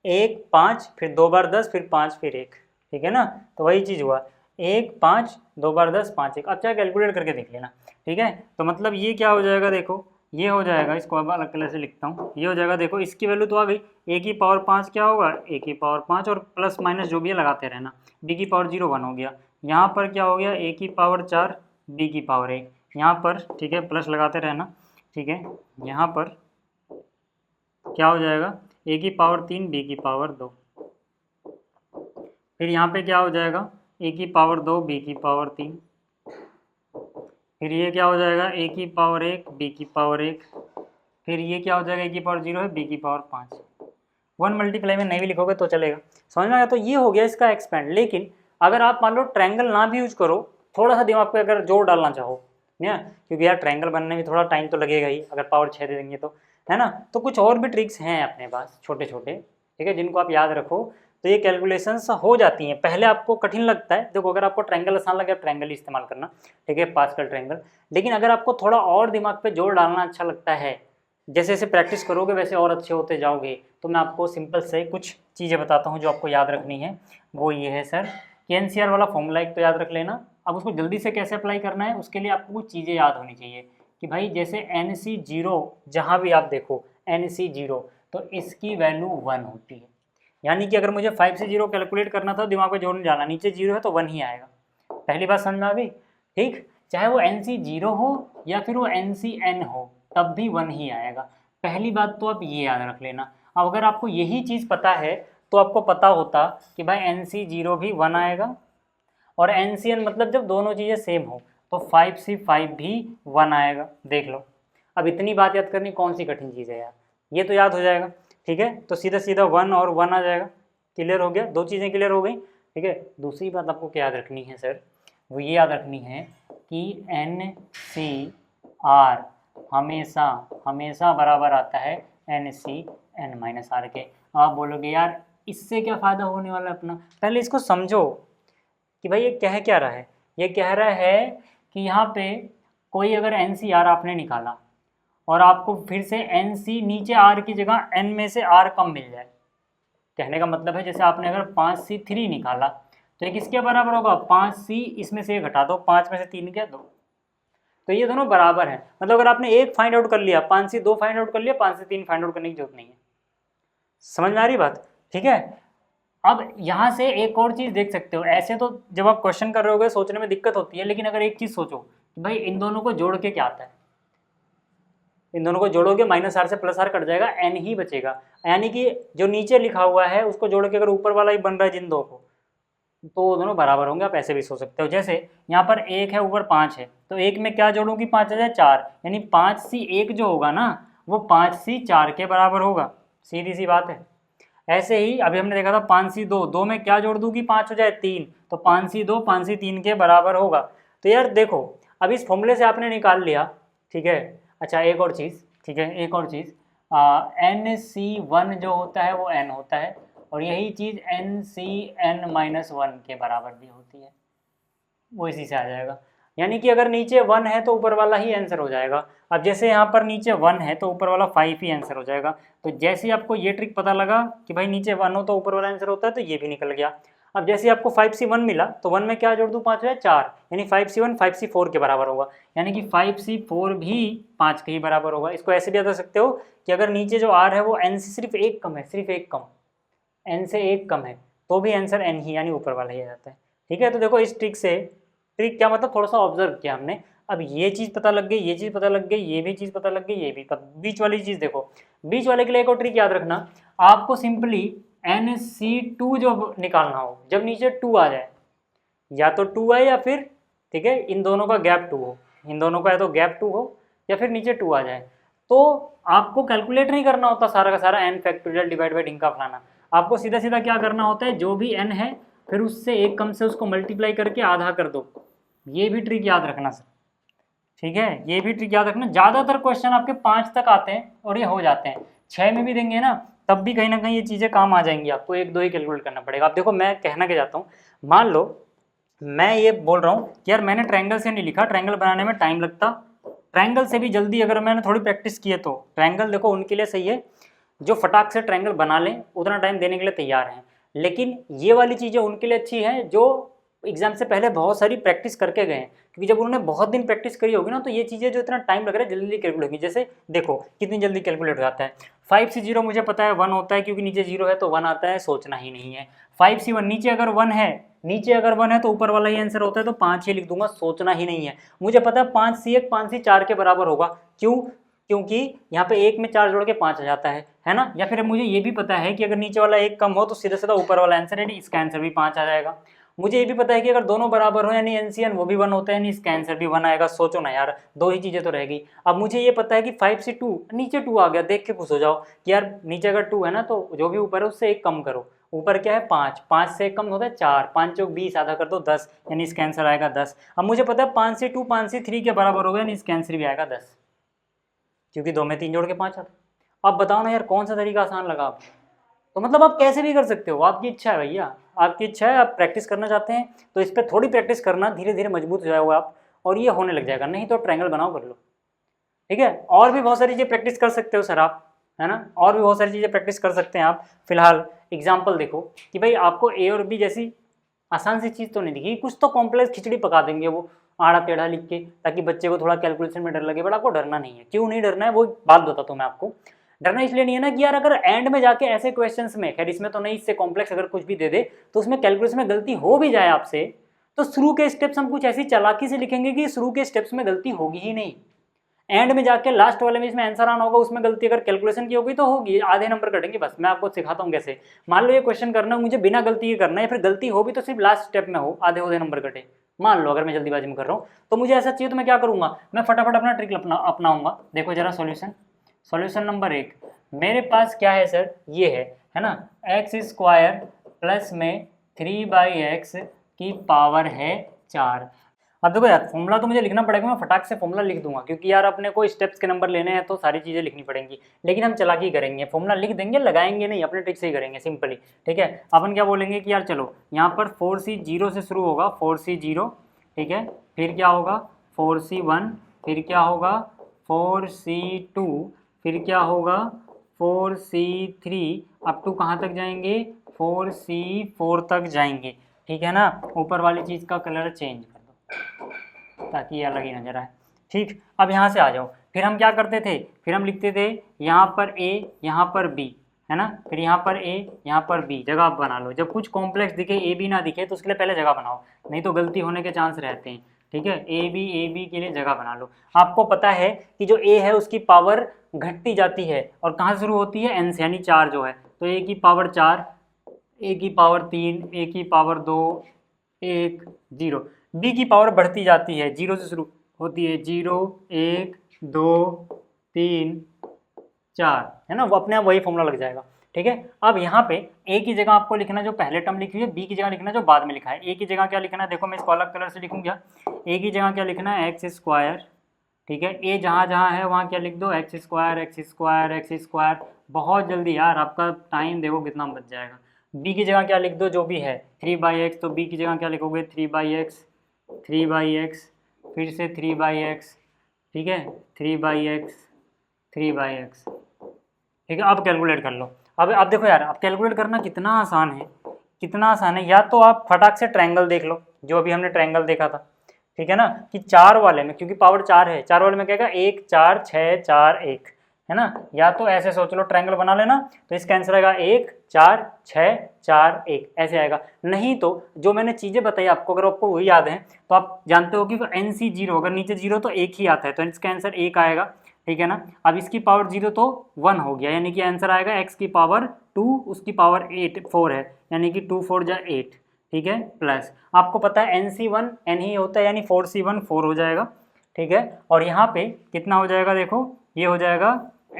1 5, फिर 2 बार 10, फिर 5, फिर 1, ठीक है ना, तो वही चीज़ हुआ, 1 5 2 बार 10 5 1। अब चाहे कैलकुलेट करके देख लेना, ठीक है। तो मतलब ये क्या हो जाएगा, देखो ये हो जाएगा, इसको अब अलग कलर से लिखता हूँ, ये हो जाएगा, देखो इसकी वैल्यू तो आ गई, a की पावर 5 क्या होगा, a की पावर 5 और प्लस माइनस जो भी है लगाते रहना, b की पावर 0 1 हो गया, यहाँ पर क्या हो गया, a की पावर 4 b की पावर 1, यहाँ पर ठीक है प्लस लगाते रहना, ठीक है, यहाँ पर क्या हो जाएगा, a की पावर 3 b की पावर 2, फिर यहाँ पे क्या हो जाएगा, a की पावर 2 b की पावर 3, फिर ये क्या हो जाएगा, a की पावर 1 b की पावर 1, फिर ये क्या हो जाएगा, a की पावर 0 है b की पावर 5। 1 मल्टीप्लाई में नहीं भी लिखोगे तो चलेगा, समझ में आया। तो ये हो गया इसका एक्सपेंड। लेकिन अगर आप मान लो ट्रायंगल ना भी यूज करो, थोड़ा सा दिमाग पे अगर जोर डालना चाहो ना, क्योंकि यार ट्रायंगल बनने में थोड़ा टाइम तो लगेगा ही, अगर पावर 6 दे देंगे तो, है ना। तो कुछ और भी ट्रिक्स हैं अपने पास छोटे छोटे, ठीक है, जिनको आप याद रखो तो ये कैलकुलेशंस हो जाती हैं। पहले आपको कठिन लगता है, देखो अगर आपको ट्रायंगल आसान लगे आप ट्रायंगल ही इस्तेमाल करना, ठीक है, पास्कल ट्रायंगल। लेकिन अगर आपको थोड़ा और दिमाग पे जोर डालना अच्छा लगता है, जैसे जैसे प्रैक्टिस करोगे वैसे और अच्छे होते जाओगे, तो मैं आपको सिंपल से कुछ चीज़ें बताता हूँ जो आपको याद रखनी है। वो ये है सर कि एनसीआर वाला फॉर्मूला एक तो याद रख लेना। अब उसको जल्दी से कैसे अप्लाई करना है, उसके लिए आपको कुछ चीज़ें याद होनी चाहिए कि भाई जैसे NC0 जहाँ भी आप देखो NC0 तो इसकी वैल्यू 1 होती है, यानी कि अगर मुझे 5 से 0 कैलकुलेट करना था दिमाग में जोर नहीं डालना, नीचे 0 है तो 1 ही आएगा। पहली बात समझ में आ गई, ठीक, चाहे वो NC0 हो या फिर वो NCN हो तब भी 1 ही आएगा। पहली बात तो आप ये याद रख लेना। अब अगर आपको यही चीज़ पता है तो आपको पता होता कि भाई NC0 भी 1 आएगा और NCN मतलब जब दोनों चीज़ें सेम हो तो 5C5 भी 1 आएगा। देख लो, अब इतनी बात याद करनी कौन सी कठिन चीज़ है यार, ये तो याद हो जाएगा, ठीक है। तो सीधा सीधा 1 और 1 आ जाएगा, क्लियर हो गया, दो चीज़ें क्लियर हो गई, ठीक है। दूसरी बात आपको क्या याद रखनी है सर, वो ये याद रखनी है कि NCR हमेशा हमेशा बराबर आता है NCN-R के। आप बोलोगे यार इससे क्या फ़ायदा होने वाला है अपना, पहले इसको समझो कि भाई ये कह क्या रहा है। ये कह रहा है कि यहाँ पे कोई अगर NCR आपने निकाला और आपको फिर से NC नीचे R की जगह N में से R कम मिल जाए, कहने का मतलब है जैसे आपने अगर 5C3 निकाला तो ये किसके बराबर होगा, 5C इसमें से घटा दो, 5 में से 3 क्या 2, तो ये दोनों बराबर हैं। मतलब अगर आपने एक फाइंड आउट कर लिया, 5C2 फाइंड आउट कर लिया, 5C3 फाइंड आउट करने की जरूरत नहीं है। समझ में आ रही बात, ठीक है। अब यहाँ से एक और चीज़ देख सकते हो, ऐसे तो जब आप क्वेश्चन कर रहे होगे सोचने में दिक्कत होती है, लेकिन अगर एक चीज़ सोचो कि भाई इन दोनों को जोड़ के क्या आता है, इन दोनों को जोड़ोगे -R से +R कट जाएगा, N ही बचेगा, यानी कि जो नीचे लिखा हुआ है उसको जोड़ के अगर ऊपर वाला ही बन रहा है जिन दो को, तो वो दोनों बराबर होंगे। आप ऐसे भी सोच सकते हो, जैसे यहाँ पर 1 है ऊपर 5 है, तो 1 में क्या जोड़ूंगी 5 आ जाए 4, यानी 5C1 जो होगा ना वो 5C4 के बराबर होगा, सीधी सी बात है। ऐसे ही अभी हमने देखा था 5C2, 2 में क्या जोड़ दूंगी 5 हो जाए 3, तो 5C2 5C3 के बराबर होगा। तो यार देखो अब इस फॉर्मूले से आपने निकाल लिया, ठीक है। अच्छा एक और चीज़, ठीक है, एक और चीज़, NC1 जो होता है वो N होता है और यही चीज़ NCN-1 के बराबर भी होती है। वो इसी से आ जाएगा। यानी कि अगर नीचे 1 है तो ऊपर वाला ही आंसर हो जाएगा। अब जैसे यहाँ पर नीचे 1 है तो ऊपर वाला 5 ही आंसर हो जाएगा। तो जैसे ही आपको ये ट्रिक पता लगा कि भाई नीचे 1 हो तो ऊपर वाला आंसर होता है, तो ये भी निकल गया। अब जैसे ही आपको 5C1 मिला तो 1 में क्या जोड़ दूँ, 5 है 4, यानी 5C1 5C4 के बराबर होगा, यानी कि 5C4 भी 5 के ही बराबर होगा। इसको ऐसे भी बता सकते हो कि अगर नीचे जो R है वो N से सिर्फ एक कम है, सिर्फ एक कम, N से एक कम है, तो भी आंसर N ही यानी ऊपर वाला ही आ जाता है। ठीक है, तो देखो इस ट्रिक से, ट्रिक क्या मतलब, थोड़ा सा ऑब्जर्व किया हमने। अब ये चीज़ पता लग गई, ये चीज़ पता लग गई, ये भी चीज़ पता लग गई, ये भी बीच वाली चीज़ देखो। बीच वाले के लिए एक और ट्रिक याद रखना, आपको सिंपली NC2 जो निकालना हो, जब नीचे 2 आ जाए, या तो 2 आए या फिर, ठीक है, इन दोनों का गैप 2 हो, इन दोनों का या तो गैप 2 हो या फिर नीचे 2 आ जाए, तो आपको कैलकुलेट नहीं करना होता सारा का सारा n फैक्टोरियल डिवाइड बाई ढिंका फलाना। आपको सीधा सीधा क्या करना होता है, जो भी n है फिर उससे एक कम से उसको मल्टीप्लाई करके आधा कर दो। ये भी ट्रिक याद रखना सर, ठीक है, ये भी ट्रिक याद रखना। ज़्यादातर क्वेश्चन आपके 5 तक आते हैं और ये हो जाते हैं। 6 में भी देंगे ना तब भी कहीं ना कहीं ये चीज़ें काम आ जाएंगी, आपको 1-2 ही कैलकुलेट करना पड़ेगा। अब देखो मैं कहना क्या चाहता हूँ, मान लो मैं ये बोल रहा हूँ कि यार मैंने ट्रायंगल से नहीं लिखा, ट्रायंगल बनाने में टाइम लगता, ट्रायंगल से भी जल्दी अगर मैंने थोड़ी प्रैक्टिस की है तो ट्रायंगल देखो उनके लिए सही है जो फटाक से ट्रायंगल बना लें, उतना टाइम देने के लिए तैयार हैं। लेकिन ये वाली चीज़ें उनके लिए अच्छी हैं जो एग्जाम से पहले बहुत सारी प्रैक्टिस करके गए हैं, क्योंकि जब उन्होंने बहुत दिन प्रैक्टिस करी होगी ना तो ये चीज़ें जो इतना टाइम लग रहा है जल्दी कैलकुलेट होगी। जैसे देखो कितनी जल्दी कैलकुलेट हो जाता है, 5C0 मुझे पता है 1 होता है, क्योंकि नीचे 0 है तो 1 आता है, सोचना ही नहीं है। 5C1 नीचे अगर 1 है, नीचे अगर 1 है तो ऊपर वाला ही आंसर होता है, तो 5 ही लिख दूंगा, सोचना ही नहीं है। मुझे पता है 5C1 5C4 के बराबर होगा, क्यों, क्योंकि यहाँ पे 1 में 4 जोड़ के 5 आ जाता है ना। या फिर मुझे ये भी पता है कि अगर नीचे वाला 1 कम हो तो सीधा सीधा ऊपर वाला आंसर है, इसका आंसर भी 5 आ जाएगा। मुझे ये भी पता है कि अगर दोनों बराबर हो यानी NCN वो भी 1 होता है, यानी इसका आंसर भी 1 आएगा। सोचो ना यार, दो ही चीज़ें तो रह गई। अब मुझे ये पता है कि 5C2 नीचे 2 आ गया, देख के खुश हो जाओ कि यार नीचे अगर 2 है ना तो जो भी ऊपर है उससे 1 कम करो। ऊपर क्या है 5, 5 से 1 कम होता है 4, 5 चौक 20, आधा कर दो 10, यानी इसका आंसर आएगा 10। अब मुझे पता है 5C2 5C3 के बराबर होगा, यानी इसका आंसर भी आएगा 10, क्योंकि 2 में 3 जोड़ के 5 आता। अब बताओ ना यार कौन सा तरीका आसान लगा आपको। तो मतलब आप कैसे भी कर सकते हो, आपकी इच्छा है भैया, आपकी इच्छा है, आप प्रैक्टिस करना चाहते हैं तो इस पर थोड़ी प्रैक्टिस करना, धीरे धीरे मजबूत हो जाओगे आप और ये होने लग जाएगा। नहीं तो ट्रायंगल बनाओ कर लो, ठीक है। और भी बहुत सारी चीज़ें प्रैक्टिस कर सकते हो सर आप, है ना, और भी बहुत सारी चीज़ें प्रैक्टिस कर सकते हैं आप। फिलहाल एग्जाम्पल देखो कि भाई आपको A और B जैसी आसान सी चीज़ तो नहीं दिखी, कुछ तो कॉम्प्लेक्स खिचड़ी पका देंगे वो आड़ा टेढ़ा लिख के, ताकि बच्चे को थोड़ा कैलकुलेशन में डर लगे। बट आपको डरना नहीं है। क्यों नहीं डरना है वो बात बताता हूँ मैं आपको। डरना इसलिए नहीं है ना कि यार अगर एंड में जाके ऐसे क्वेश्चंस में, खैर इसमें तो नहीं, इससे कॉम्प्लेक्स अगर कुछ भी दे दे तो उसमें कैलकुलेशन में गलती हो भी जाए आपसे, तो शुरू के स्टेप्स हम कुछ ऐसी चालाकी से लिखेंगे कि शुरू के स्टेप्स में गलती होगी ही नहीं। एंड में जाके लास्ट वाले में इसमें आंसर आना होगा, उसमें गलती अगर कैलकुलेशन की होगी तो होगी, आधे नंबर कटेंगे। बस मैं आपको सिखाता हूँ कैसे। मान लो ये क्वेश्चन करना मुझे बिना गलती के करना है, या फिर गलती हो भी तो सिर्फ लास्ट स्टेप में हो, आधे आधे नंबर कटे। मान लो अगर मैं जल्दीबाजी में कर रहा हूँ तो मुझे ऐसा चाहिए तो मैं क्या करूँगा, मैं फटाफट अपना ट्रिक अपनाऊंगा। देखो जरा सॉल्यूशन नंबर 1 मेरे पास क्या है सर, ये है ना, x² प्लस में 3/x की पावर है 4। अब देखो यार फॉर्मूला तो मुझे लिखना पड़ेगा, मैं फटाक से फॉर्मूला लिख दूंगा, क्योंकि यार अपने को स्टेप्स के नंबर लेने हैं तो सारी चीज़ें लिखनी पड़ेंगी। लेकिन हम चालाकी करेंगे, फॉर्मूला लिख देंगे, लगाएंगे नहीं, अपने ट्रिक से ही करेंगे सिंपली। ठीक है, अपन क्या बोलेंगे कि यार चलो यहाँ पर 4C0 से शुरू होगा, 4C0, ठीक है, फिर क्या होगा 4C1, फिर क्या होगा 4C2, फिर क्या होगा 4C3, अप टू कहाँ तक जाएंगे 4C4 तक जाएंगे। ठीक है ना, ऊपर वाली चीज़ का कलर चेंज कर दो ताकि ये अलग ही नजर आए। ठीक, अब यहाँ से आ जाओ, फिर हम क्या करते थे, फिर हम लिखते थे यहाँ पर A, यहाँ पर B, है ना, फिर यहाँ पर A, यहाँ पर B, जगह बना लो। जब कुछ कॉम्प्लेक्स दिखे, A B ना दिखे तो उसके लिए पहले जगह बनाओ, नहीं तो गलती होने के चांस रहते हैं। ठीक है, A B के लिए जगह बना लो। आपको पता है कि जो A है उसकी पावर घटती जाती है और कहाँ से शुरू होती है, N से, यानी 4 जो है, तो A की पावर 4, A की पावर 3, A की पावर 2, 1, 0। B की पावर बढ़ती जाती है, 0 से शुरू होती है, 0, 1, 2, 3, 4, है ना, वो अपने आप वही फॉर्मूला लग जाएगा। ठीक है, अब यहाँ पे A की जगह आपको लिखना जो पहले टर्म लिखी है, B की जगह लिखना जो बाद में लिखा है। A की जगह क्या लिखना है, देखो मैं इसको अलग कलर से लिखूंगा। A की जगह क्या लिखना है, x², ठीक है, A जहाँ जहाँ है वहाँ क्या लिख दो, x²। बहुत जल्दी यार, आपका टाइम देखो कितना बच जाएगा। B की जगह क्या लिख दो, जो भी है 3/x, तो B की जगह क्या लिखोगे 3/x, 3/x, फिर से 3/x, ठीक है, 3/x, 3/x, ठीक है। अब कैलकुलेट कर लो। अब देखो यार, अब कैलकुलेट करना कितना आसान है, कितना आसान है। या तो आप फटाक से ट्रायंगल देख लो, जो अभी हमने ट्रायंगल देखा था, ठीक है ना, कि 4 वाले में, क्योंकि पावर 4 है, 4 वाले में क्या आएगा, 1 4 6 4 1, है ना। या तो ऐसे सोच लो, ट्रायंगल बना लेना, तो इसका आंसर आएगा 1 4 6 4 1, ऐसे आएगा। नहीं तो जो मैंने चीज़ें बताई आपको, अगर आपको वही याद है तो आप जानते हो कि NC 0, अगर नीचे 0 तो 1 ही आता है, तो इसका आंसर 1 आएगा, ठीक है ना। अब इसकी पावर 0 तो 1 हो गया, यानी कि आंसर आएगा x की पावर 2, उसकी पावर 4 है, यानी कि 2 4 जा 8, ठीक है, प्लस आपको पता है NC1 n ही होता है, यानी 4C1 4 हो जाएगा, ठीक है। और यहाँ पे कितना हो जाएगा, देखो ये हो जाएगा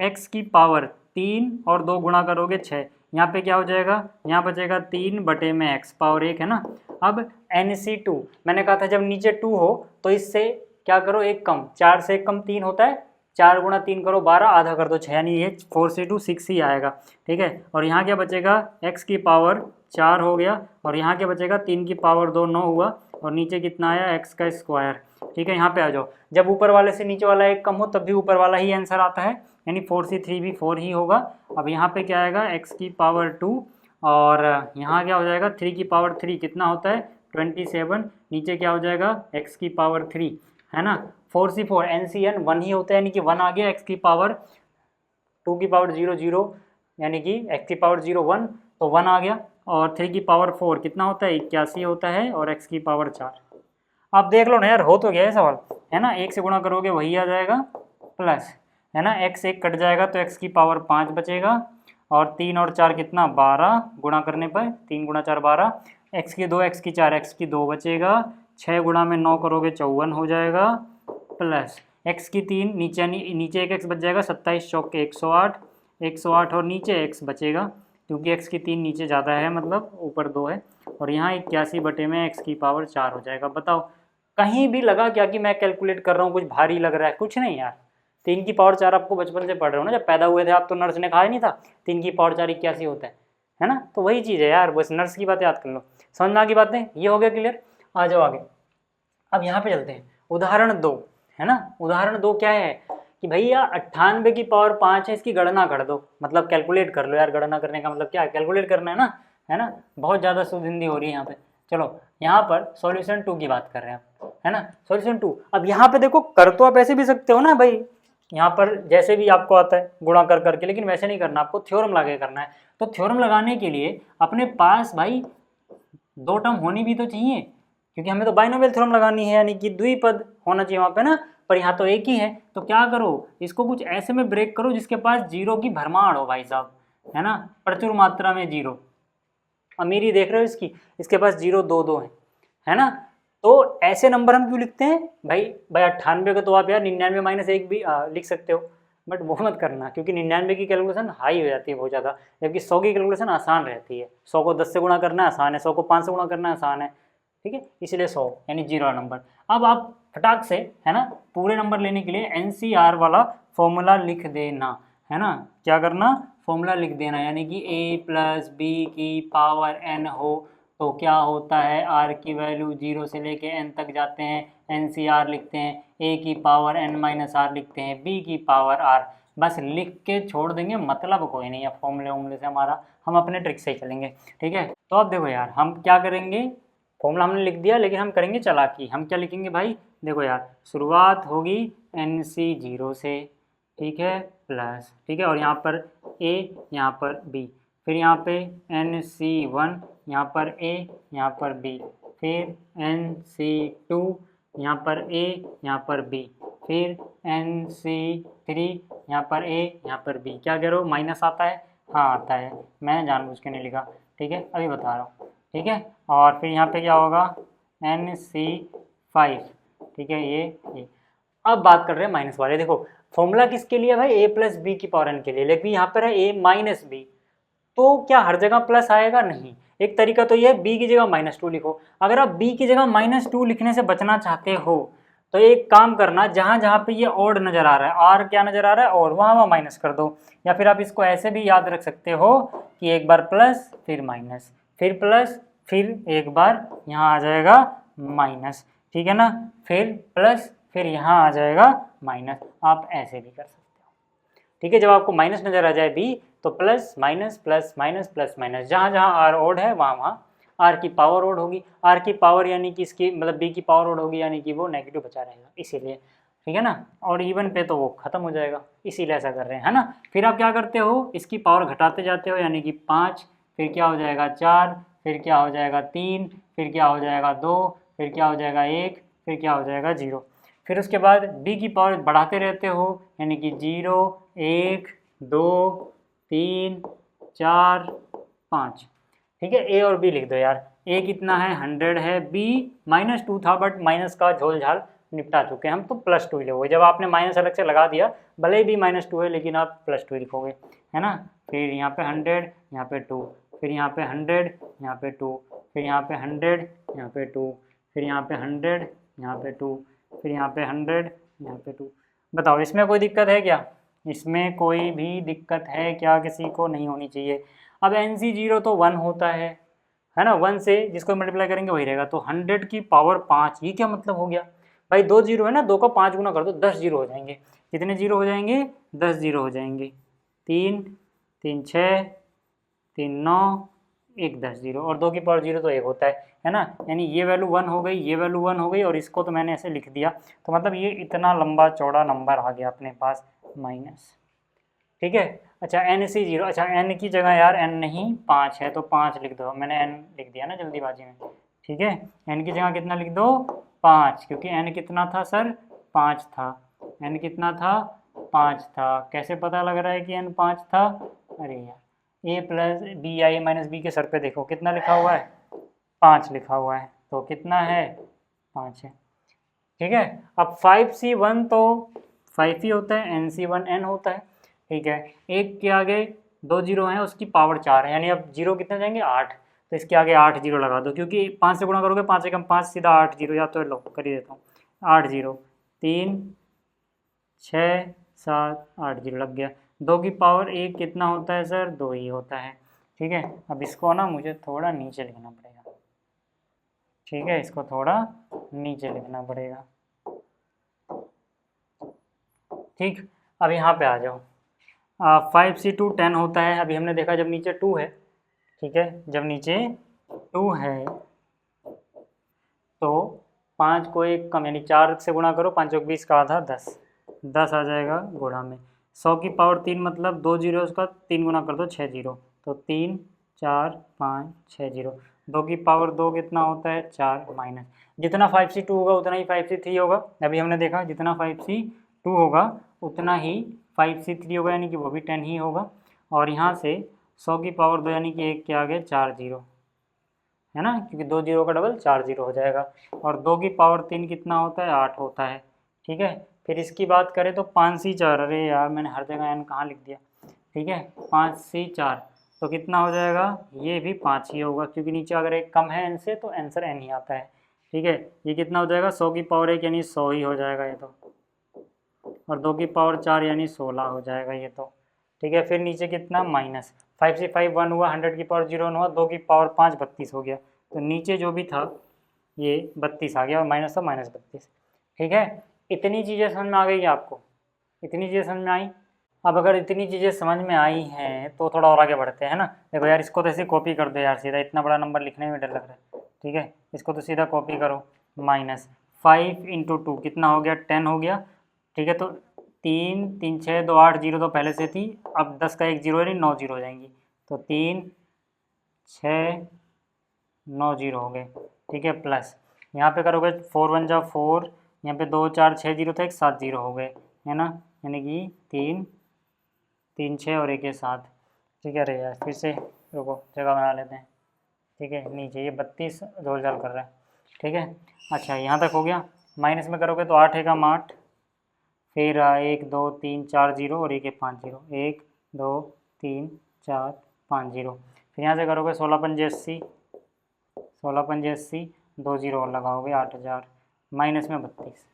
x की पावर 3 और 2 गुणा करोगे 6, यहाँ पे क्या हो जाएगा, यहाँ बचेगा 3 बटे में x पावर 1, है ना। अब NC2, मैंने कहा था जब नीचे 2 हो तो इससे क्या करो, एक कम, 4 से एक कम 3 होता है, 4 गुणा 3 करो 12, आधा कर दो 6, यानी ये 4C2 6 ही आएगा, ठीक है। और यहाँ क्या बचेगा, x की पावर 4 हो गया, और यहाँ क्या बचेगा, 3 की पावर 2 9 हुआ, और नीचे कितना आया, x का स्क्वायर, ठीक है। यहाँ पे आ जाओ, जब ऊपर वाले से नीचे वाला एक कम हो तब भी ऊपर वाला ही आंसर आता है, यानी 4C3 भी 4 ही होगा। अब यहाँ पे क्या आएगा, x की पावर 2, और यहाँ क्या हो जाएगा, 3 की पावर 3 कितना होता है 27, नीचे क्या हो जाएगा, x की पावर 3, है ना। 4C4 NCN 1 ही होता है, यानी कि 1 आ गया, x की पावर 2 की पावर 0 0, यानी कि x की पावर 0 1, तो 1 आ गया, और 3 की पावर 4 कितना होता है 81 होता है, और x की पावर 4। अब देख लो ना यार, हो तो गया है सवाल, है ना, 1 से गुणा करोगे वही आ जाएगा, प्लस, है ना, x 1 कट जाएगा तो x की पावर 5 बचेगा, और 3 और 4 कितना 12, गुणा करने पर 3 गुणा 4 12, x की 2 x की 4 x की 2 बचेगा, 6 गुणा में 9 करोगे 54 हो जाएगा, प्लस x की 3, नीचे एक x बच जाएगा, 27 चौक के 108, 108 और नीचे x बचेगा, क्योंकि x की 3 नीचे ज़्यादा है, मतलब ऊपर 2 है, और यहाँ 81 बटे में x की पावर 4 हो जाएगा। बताओ कहीं भी लगा क्या कि मैं कैलकुलेट कर रहा हूँ, कुछ भारी लग रहा है, कुछ नहीं यार। 3 की पावर 4 आपको बचपन से पढ़ रहे हो ना, जब पैदा हुए थे आप तो नर्स ने कहा ही नहीं था 3 की पावर 4 81 होता है ना। तो वही चीज़ है यार, बस नर्स की बात याद कर लो, समझ में आ गई बातें, ये हो गया क्लियर। आ जाओ आगे, अब यहाँ पे चलते हैं, उदाहरण 2, है ना। उदाहरण 2 क्या है कि भैया 98 की पावर 5 है, इसकी गणना कर दो, मतलब कैलकुलेट कर लो यार, गणना करने का मतलब क्या है, कैलकुलेट करना है ना। बहुत ज़्यादा शुद्ध हिंदी हो रही है यहाँ पे। चलो यहाँ पर सॉल्यूशन 2 की बात कर रहे हैं आप, है ना, सॉल्यूशन 2। अब यहाँ पे देखो, कर तो आप ऐसे भी सकते हो ना भाई, यहाँ पर जैसे भी आपको आता है गुणा कर करके, लेकिन वैसे नहीं करना, आपको थ्योरम लगा के करना है। तो थ्योरम लगाने के लिए अपने पास भाई 2 टर्म होनी भी तो चाहिए, क्योंकि हमें तो बाइनोमियल थ्योरम लगानी है, यानी कि द्विपद होना चाहिए वहाँ पे ना, पर यहाँ तो एक ही है। तो क्या करो, इसको कुछ ऐसे में ब्रेक करो जिसके पास 0 की भरमार हो भाई साहब, है ना, प्रचुर मात्रा में 0। अमीरी देख रहे हो इसकी, इसके पास 0 2 2 है ना। तो ऐसे नंबर हम क्यों लिखते हैं भाई 98 का तो आप यार 99 माइनस 1 भी लिख सकते हो, बट वो मत करना, क्योंकि 99 की कैलकुलेशन हाई हो जाती है बहुत ज़्यादा, जबकि 100 की कैलकुलेशन आसान रहती है। 100 को 10 से गुणा करना आसान है, 100 को 5 से गुणा करना आसान है, ठीक है, इसलिए 100 यानी 0 नंबर। अब आप फटाक से, है ना, पूरे नंबर लेने के लिए NCR वाला फॉर्मूला लिख देना, है ना। क्या करना, फॉर्मूला लिख देना, यानी कि a + b की पावर n हो तो क्या होता है, r की वैल्यू 0 से लेके n तक जाते हैं, NCR लिखते हैं, a की पावर n - r लिखते हैं, b की पावर r, बस लिख के छोड़ देंगे, मतलब कोई नहीं है फॉर्मूले वॉर्मूले से हमारा, हम अपने ट्रिक से ही चलेंगे, ठीक है। तो अब देखो यार, हम क्या करेंगे, फॉर्मूला हमने लिख दिया, लेकिन हम करेंगे चालाकी। हम क्या लिखेंगे भाई, देखो यार, शुरुआत होगी NC 0 से, ठीक है, प्लस, ठीक है, और यहाँ पर a, यहाँ पर b, फिर यहाँ पे NC1, यहाँ पर a, यहाँ पर b, फिर NC2, यहाँ पर a, यहाँ पर b, फिर NC3, यहाँ पर a, यहाँ पर b। क्या कह रहे हो, माइनस आता है, हाँ आता है, मैंने जानबूझ के नहीं लिखा, ठीक है, अभी बता रहा हूँ, ठीक है। और फिर यहाँ पे क्या होगा, NC5, ठीक है, ये। अब बात कर रहे हैं माइनस वाले। देखो फॉर्मूला किसके लिए भाई, a + b की पावर n के लिए, लेकिन यहाँ पर है a - b, तो क्या हर जगह प्लस आएगा, नहीं। एक तरीका तो ये है, b की जगह -2 लिखो। अगर आप b की जगह -2 लिखने से बचना चाहते हो तो एक काम करना, जहाँ जहाँ पे ये ऑड नज़र आ रहा है, r क्या नज़र आ रहा है, और वहाँ माइनस कर दो। या फिर आप इसको ऐसे भी याद रख सकते हो कि एक बार प्लस फिर माइनस, फिर प्लस, फिर एक बार यहाँ आ जाएगा माइनस, ठीक है ना, फिर प्लस, फिर यहाँ आ जाएगा माइनस। आप ऐसे भी कर सकते हो, ठीक है। जब आपको माइनस नजर आ जाए बी, तो plus minus plus minus plus minus, जहाँ जहाँ आर ओड है वहाँ वहाँ आर की पावर ओड होगी। आर की पावर यानी कि इसकी मतलब बी की पावर ओड होगी, यानी कि वो नेगेटिव बचा रहेगा, इसीलिए, ठीक है ना। और इवन पे तो वो खत्म हो जाएगा, इसीलिए ऐसा कर रहे हैं, है ना। फिर आप क्या करते हो, इसकी पावर घटाते जाते हो, यानी कि 5, फिर क्या हो जाएगा 4, फिर क्या हो जाएगा 3, फिर क्या हो जाएगा 2, फिर क्या हो जाएगा 1, फिर क्या हो जाएगा 0। फिर उसके बाद बी की पावर बढ़ाते रहते हो, यानी कि 0, 1, 2, 3, 4, 5, ठीक है। ए और बी लिख दो यार। ए कितना है 100 है, बी -2 था बट माइनस का झोल झाल निपटा चुके हैं हम, तो +2 ही लोगे। जब आपने माइनस अलग से लगा दिया, भले ही भी -2 है लेकिन आप +2 ही लिखोगे, है ना। फिर यहाँ पे 100, यहाँ पे 2, फिर यहाँ पे 100, यहाँ पे 2, फिर यहाँ पे 100, यहाँ पे 2, फिर यहाँ पे 100, यहाँ पे 2, फिर यहाँ पे 100, यहाँ पे 2। बताओ इसमें कोई दिक्कत है क्या? इसमें कोई भी दिक्कत है क्या? किसी को नहीं होनी चाहिए। अब NC0 तो 1 होता है ना, 1 से जिसको मल्टीप्लाई करेंगे वही रहेगा। तो 100 की पावर 5, ये क्या मतलब हो गया भाई? 2 जीरो है ना, 2 का 5 गुना कर दो, 10 जीरो हो जाएंगे। कितने जीरो हो जाएंगे? 10 जीरो हो जाएंगे। 3, 3 6, 3 9, 1 10 जीरो, और 2 की पावर 0 तो 1 होता है ना। यानी ये वैल्यू 1 हो गई, ये वैल्यू 1 हो गई, और इसको तो मैंने ऐसे लिख दिया। तो मतलब ये इतना लंबा चौड़ा नंबर आ गया अपने पास माइनस, ठीक है। अच्छा NC0, अच्छा n की जगह यार n नहीं 5 है तो 5 लिख दो। मैंने n लिख दिया ना जल्दीबाजी में, ठीक है। n की जगह कितना लिख दो? 5, क्योंकि n कितना था सर? 5 था। n कितना था? 5 था। कैसे पता लग रहा है कि n 5 था? अरे यार a plus B I minus B के सर पे देखो कितना लिखा हुआ है? 5 लिखा हुआ है, तो कितना है? 5 है, ठीक है। अब 5C1 तो 5 ही होता है, NC1 n होता है, ठीक है। एक के आगे 2 जीरो हैं, उसकी पावर 4 है, यानी अब जीरो कितने जाएंगे? 8, तो इसके आगे 8 जीरो लगा दो, क्योंकि 5 से गुणा करोगे 5 एकम 5, सीधा 8 जीरो, या तो लो कर ही देता हूँ। 8 जीरो, 3 6 7 8 जीरो लग गया। 2 की पावर 1 कितना होता है सर? 2 ही होता है, ठीक है। अब इसको ना मुझे थोड़ा नीचे लिखना पड़ेगा, ठीक है, इसको थोड़ा नीचे लिखना पड़ेगा, ठीक। अब यहाँ पे आ जाओ। 5C2 10 होता है। अभी हमने देखा जब नीचे 2 है, ठीक है, जब नीचे 2 है तो 5 को 1 कम, यानी 4 से गुणा करो, 5 और 20 का आधा 10, 10 आ जाएगा गुणा में। 100 की पावर 3 मतलब 2 जीरो, उसका 3 गुना कर दो 6 जीरो, तो 3 4 5 6 जीरो। 2 की पावर 2 कितना होता है? 4, माइनस जितना 5C2 होगा उतना ही 5C3 होगा। अभी हमने देखा जितना 5C2 होगा उतना ही 5C3 होगा, यानी कि वो भी 10 ही होगा। और यहाँ से 100 की पावर 2 यानी कि 1 के आगे 4 जीरो, है ना, क्योंकि 2 जीरो का डबल 4 जीरो हो जाएगा। और 2 की पावर 3 कितना होता है? 8 होता है, ठीक है। फिर इसकी बात करें तो 5C4, अरे यार मैंने हर जगह n कहाँ लिख दिया, ठीक है। 5C4 तो कितना हो जाएगा? ये भी 5 ही होगा, क्योंकि नीचे अगर एक कम है n से तो आंसर n ही आता है, ठीक है। ये कितना हो जाएगा? 100 की पावर 1 यानी 100 ही हो जाएगा ये तो, और 2 की पावर 4 यानी 16 हो जाएगा ये तो, ठीक है। फिर नीचे कितना? माइनस 5C5 1 हुआ, 100 की पावर 0 हुआ, 2 की पावर 5 32 हो गया, तो नीचे जो भी था ये 32 आ गया, और माइनस था -32, ठीक है। इतनी चीज़ें समझ में आ गई आपको? इतनी चीज़ें समझ में आई? अब अगर इतनी चीज़ें समझ में आई हैं तो थोड़ा और आगे बढ़ते हैं ना। देखो यार इसको तो ऐसे कॉपी कर दो यार सीधा, इतना बड़ा नंबर लिखने में डर लग रहा है, ठीक है। इसको तो सीधा कॉपी करो। -5 × 2 कितना हो गया? 10 हो गया, ठीक है। तो 3 3 6 2 8 जीरो तो पहले से थी, अब 10 का 1 जीरो है, 9 जीरो हो जाएंगी, तो 3 6 9 जीरो हो गए, ठीक है। प्लस यहाँ पे करोगे 4 1 जा 4, यहाँ पे 2 4 6 जीरो था, 1 7 जीरो हो गए, है ना, यानी कि 3 3 6 और 1 7, ठीक है। अरे यार फिर से रुको जगह बना लेते हैं, ठीक है। नीचे ये 32 झोल झाल कर रहा है, ठीक है। अच्छा यहाँ तक हो गया। माइनस में करोगे तो 8 एकम 8, फिर 1 2 3 4 जीरो और 1 1 5 जीरो, 1 2 3 4 5 जीरो। फिर यहाँ से करोगे 16 पंजे 80, 16 पंजे 80, 2 जीरो और लगाओगे 8000, माइनस में 32,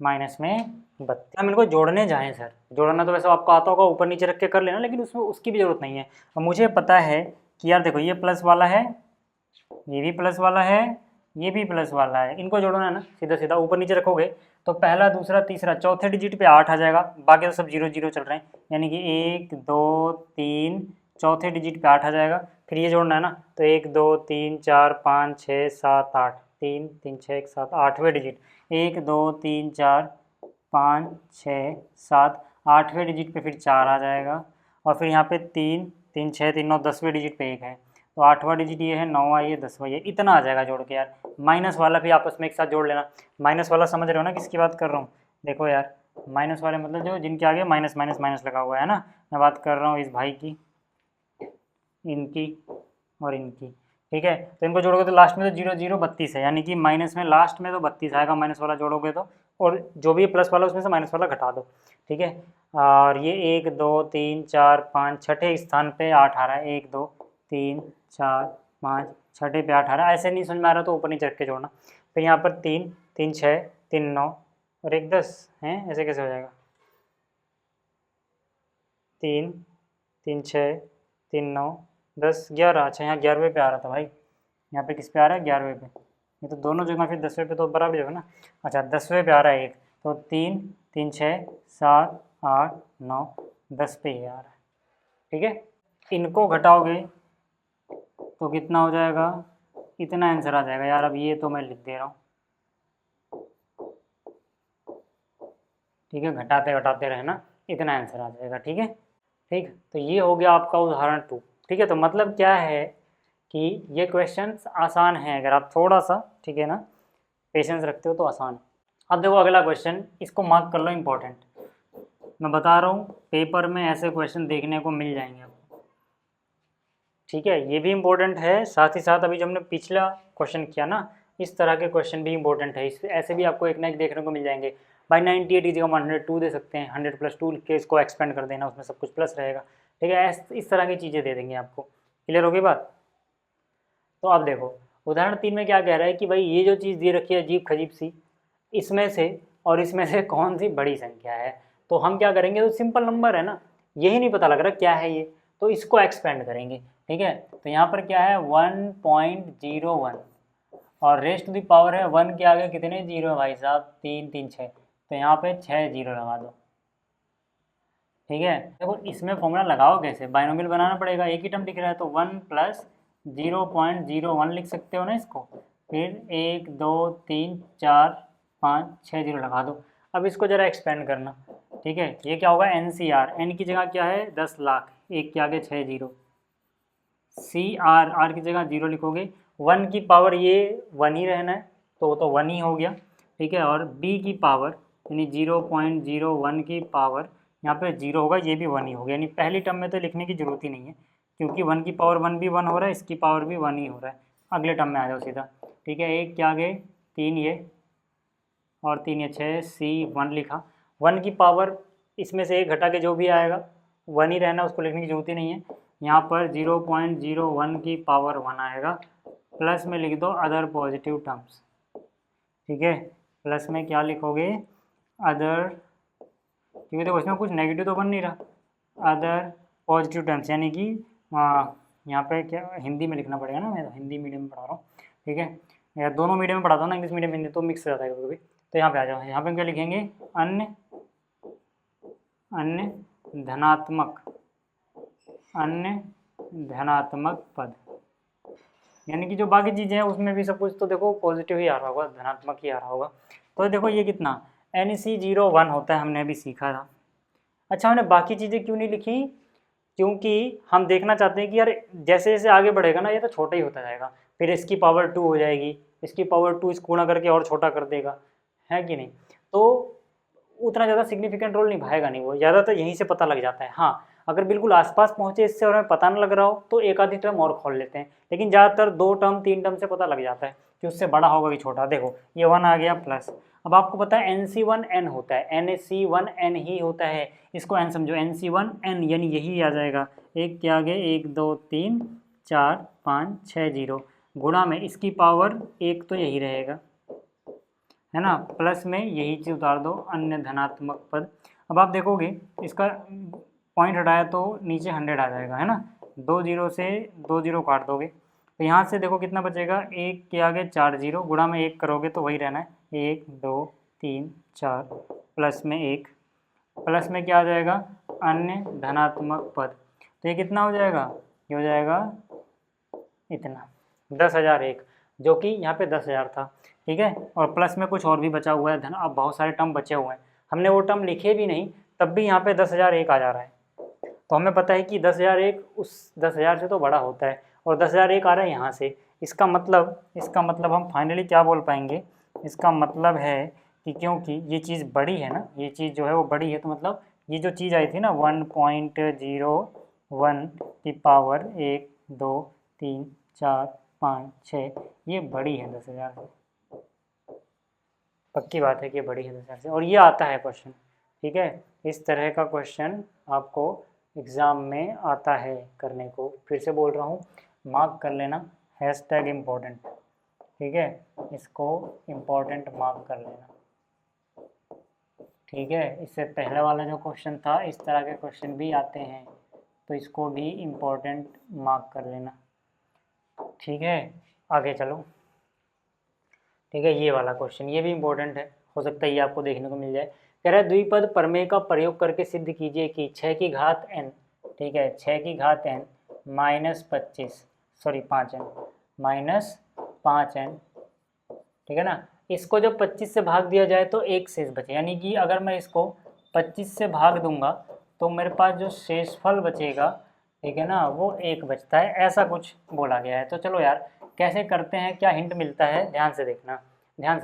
माइनस में 32। हम इनको जोड़ने जाएं सर, जोड़ना तो वैसे आपको आता होगा, ऊपर नीचे रख के कर लेना, लेकिन उसमें उसकी भी ज़रूरत नहीं है। अब मुझे पता है कि यार देखो ये प्लस वाला है, ये भी प्लस वाला है, ये भी प्लस वाला है, इनको जोड़ना है ना, सीधा सीधा ऊपर नीचे रखोगे तो पहला दूसरा तीसरा चौथे डिजिट पे 8 आ जाएगा, बाकी तो सब 0 0 चल रहे हैं, यानी कि 1 2 3 चौथे डिजिट पे 8 आ जाएगा। फिर ये जोड़ना है ना, तो 1 2 3 4 5 6 7 8, 3 3 6 1 7 8वें डिजिट, 1 2 3 4 5 6 7 8वें डिजिट पे फिर 4 आ जाएगा, और फिर यहाँ पे 3 3 6 3 9 10वें डिजिट पे 1 है, तो 8वां डिजिट ये है, 9वां ये, 10वां ये, इतना आ जाएगा जोड़ के यार। माइनस वाला भी आपस में एक साथ जोड़ लेना। माइनस वाला समझ रहे हो ना किसकी बात कर रहा हूँ? देखो यार, माइनस वाले मतलब जो जिनके आगे माइनस माइनस माइनस लगा हुआ है ना, मैं बात कर रहा हूँ इस भाई की, इनकी और इनकी, ठीक है। तो इनको जोड़ोगे तो लास्ट में तो 0 0 32 है, यानी कि माइनस में लास्ट में तो 32 आएगा माइनस वाला जोड़ोगे तो, और जो भी प्लस वाला उसमें से माइनस वाला घटा दो, ठीक है। और ये 1 2 3 4 5 छठे स्थान पे 8 आ रहा है, 1 2 3 4 5 छठे पे 8 आ रहा है। ऐसे नहीं समझ में आ रहा तो ऊपर नीचे रख के जोड़ना। फिर यहाँ पर 3 3 6 3 9 और 1 10 है, ऐसे कैसे हो जाएगा? 3 3 6 3 9 10 11, अच्छा यहाँ 11वें पे आ रहा था भाई, यहाँ पे किस पे आ रहा है? 11वें पे, ये तो दोनों जगह फिर 10वें पे तो बराबर होगा ना। अच्छा 10वें पे आ रहा है एक, तो 3 3 6 7 8 9 10 पे ही आ रहा है, ठीक है। इनको घटाओगे तो कितना हो जाएगा? इतना आंसर आ जाएगा यार। अब ये तो मैं लिख दे रहा हूँ, ठीक है, घटाते घटाते रहना, इतना आंसर आ जाएगा, ठीक है। ठीक, तो ये हो गया आपका उदाहरण 2, ठीक है। तो मतलब क्या है कि ये क्वेश्चंस आसान हैं अगर आप थोड़ा सा, ठीक है ना, पेशेंस रखते हो तो आसान है। अब देखो अगला क्वेश्चन, इसको मार्क कर लो इम्पोर्टेंट, मैं बता रहा हूँ पेपर में ऐसे क्वेश्चन देखने को मिल जाएंगे आपको, ठीक है। ये भी इम्पोर्टेंट है, साथ ही साथ अभी जो हमने पिछला क्वेश्चन किया ना, इस तरह के क्वेश्चन भी इम्पोर्टेंट है, इस ऐसे भी आपको एक ना एक देखने को मिल जाएंगे। बाई 98 की जगह 102 दे सकते हैं, 100 + 2 लिख के इसको एक्सपेंड कर देना, उसमें सब कुछ प्लस रहेगा, ठीक है। इस तरह की चीज़ें दे देंगे आपको। क्लियर होगी बात? तो अब देखो उदाहरण 3 में क्या कह रहा है कि भाई ये जो चीज़ दे रखी है अजीब खजीब सी, इसमें से और इसमें से कौन सी बड़ी संख्या है? तो हम क्या करेंगे, तो सिंपल नंबर है ना, यही नहीं पता लग रहा क्या है ये, तो इसको एक्सपेंड करेंगे, ठीक है। तो यहाँ पर क्या है 1.01 और रेस्ट टू द पावर है 1 के आगे कितने जीरो है भाई साहब? 3 3 6, तो यहाँ पे 6 जीरो लगा दो, ठीक है। देखो इसमें फॉर्मूला लगाओ कैसे, बाइनोमियल बनाना पड़ेगा, एक ही टर्म दिख रहा है तो 1 + 0.01 लिख सकते हो ना इसको, फिर 1 2 3 4 5 6 जीरो लगा दो। अब इसको ज़रा एक्सपेंड करना, ठीक है। ये क्या होगा? NCR, एन की जगह क्या है 10 लाख, एक के आगे 6 जीरो, CR, आर की जगह 0 लिखोगे, 1 की पावर ये 1 ही रहना है तो वो तो 1 ही हो गया, ठीक है। और B की पावर यानी 0.01 की पावर यहाँ पे 0 होगा, ये भी 1 ही होगा, यानी पहली टर्म में तो लिखने की जरूरत ही नहीं है, क्योंकि 1 की पावर 1 भी 1 हो रहा है, इसकी पावर भी 1 ही हो रहा है। अगले टर्म में आ जाओ सीधा, ठीक है। एक के आगे 3 ये और 3 ये 6, C1 लिखा, 1 की पावर इसमें से एक घटा के जो भी आएगा 1 ही रहना, उसको लिखने की जरूरत ही नहीं है। यहाँ पर 0.01 की पावर 1 आएगा, प्लस में लिख दो अदर पॉजिटिव टर्म्स, ठीक है। प्लस में क्या लिखोगे? अदर, क्योंकि देखो इसमें कुछ नेगेटिव तो बन नहीं रहा, अदर पॉजिटिव टर्म्स, यानी कि यहाँ पे क्या हिंदी में लिखना पड़ेगा ना, मैं तो हिंदी मीडियम में पढ़ा रहा हूँ, ठीक है, या दोनों मीडियम में पढ़ाता हूँ ना, इंग्लिश मीडियम हिंदी, तो मिक्स हो जाता है कभी। तो यहाँ पे आ जाओ, यहाँ पे हम क्या लिखेंगे? अन्य धनात्मक, अन्य धनात्मक पद, यानी कि जो बाकी चीज़ें हैं उसमें भी सब कुछ तो देखो पॉजिटिव ही आ रहा होगा, धनात्मक ही आ रहा होगा। तो देखो ये कितना NC01 होता है, हमने अभी सीखा था। अच्छा हमने बाकी चीज़ें क्यों नहीं लिखी? क्योंकि हम देखना चाहते हैं कि यार जैसे जैसे आगे बढ़ेगा ना ये तो छोटा ही होता जाएगा, फिर इसकी पावर 2 हो जाएगी, इसकी पावर 2 इसको गुणा करके और छोटा कर देगा, है कि नहीं? तो उतना ज़्यादा सिग्निफिकेंट रोल निभाएगा नहीं वो, ज़्यादातर यहीं से पता लग जाता है। हाँ अगर बिल्कुल आसपास पहुँचे इससे और हमें पता न लग रहा हो तो एक आधी टर्म और खोल लेते हैं, लेकिन ज़्यादातर 2 टर्म 3 टर्म से पता लग जाता है कि उससे बड़ा होगा कि छोटा। देखो ये 1 आ गया प्लस, अब आपको पता है NC1N होता है, NC1N ही होता है, इसको N समझो, NC1N यानी यही आ जाएगा, एक के आगे 1 2 3 4 5 6 जीरो, गुणा में इसकी पावर 1 तो यही रहेगा, है ना, प्लस में यही चीज़ उतार दो, अन्य धनात्मक पद। अब आप देखोगे इसका पॉइंट हटाया तो नीचे 100 आ जाएगा, है ना, 2 जीरो से 2 जीरो काट दोगे तो यहाँ से देखो कितना बचेगा, 1 के आगे 4 जीरो, गुणा में 1 करोगे तो वही रहना है, 1 2 3 4 प्लस में 1, प्लस में क्या आ जाएगा, अन्य धनात्मक पद। तो ये कितना हो जाएगा, ये हो जाएगा इतना 10,001, जो कि यहाँ पे 10,000 था, ठीक है। और प्लस में कुछ और भी बचा हुआ है धन, अब बहुत सारे टर्म बचे हुए हैं, हमने वो टर्म लिखे भी नहीं, तब भी यहाँ पे 10,001 आ जा रहा है। तो हमें पता है कि 10,001 उस 10,000 से तो बड़ा होता है, और 10,001 आ रहा है यहाँ से। इसका मतलब हम फाइनली क्या बोल पाएंगे, इसका मतलब है कि क्योंकि ये चीज़ बड़ी है ना, ये चीज़ जो है वो बड़ी है, तो मतलब ये जो चीज़ आई थी ना 1.01 की पावर 1 2 3 4 5 6, ये बड़ी है 10,000 से, पक्की बात है कि ये बड़ी है 10,000 से, और ये आता है क्वेश्चन, ठीक है। इस तरह का क्वेश्चन आपको एग्ज़ाम में आता है करने को। फिर से बोल रहा हूँ, मार्क कर लेना हैशटैग इम्पोर्टेंट, ठीक है, इसको इम्पोर्टेंट मार्क कर लेना, ठीक है। इससे पहले वाला जो क्वेश्चन था, इस तरह के क्वेश्चन भी आते हैं, तो इसको भी इम्पोर्टेंट मार्क कर लेना, ठीक है। आगे चलो, ठीक है, ये वाला क्वेश्चन ये भी इम्पोर्टेंट है, हो सकता है ये आपको देखने को मिल जाए। कह रहा है द्विपद प्रमेय का प्रयोग करके सिद्ध कीजिए कि 6 की घात n, ठीक है, 6 की घात n minus 5n minus 5n, ठीक है ना, इसको जब 25 से भाग दिया जाए तो एक शेष बचे, यानी कि अगर मैं इसको 25 से भाग दूंगा तो मेरे पास जो शेषफल बचेगा, ठीक है ना, वो 1 बचता है, ऐसा कुछ बोला गया है। तो चलो यार कैसे करते हैं, क्या हिंट मिलता है, ध्यान से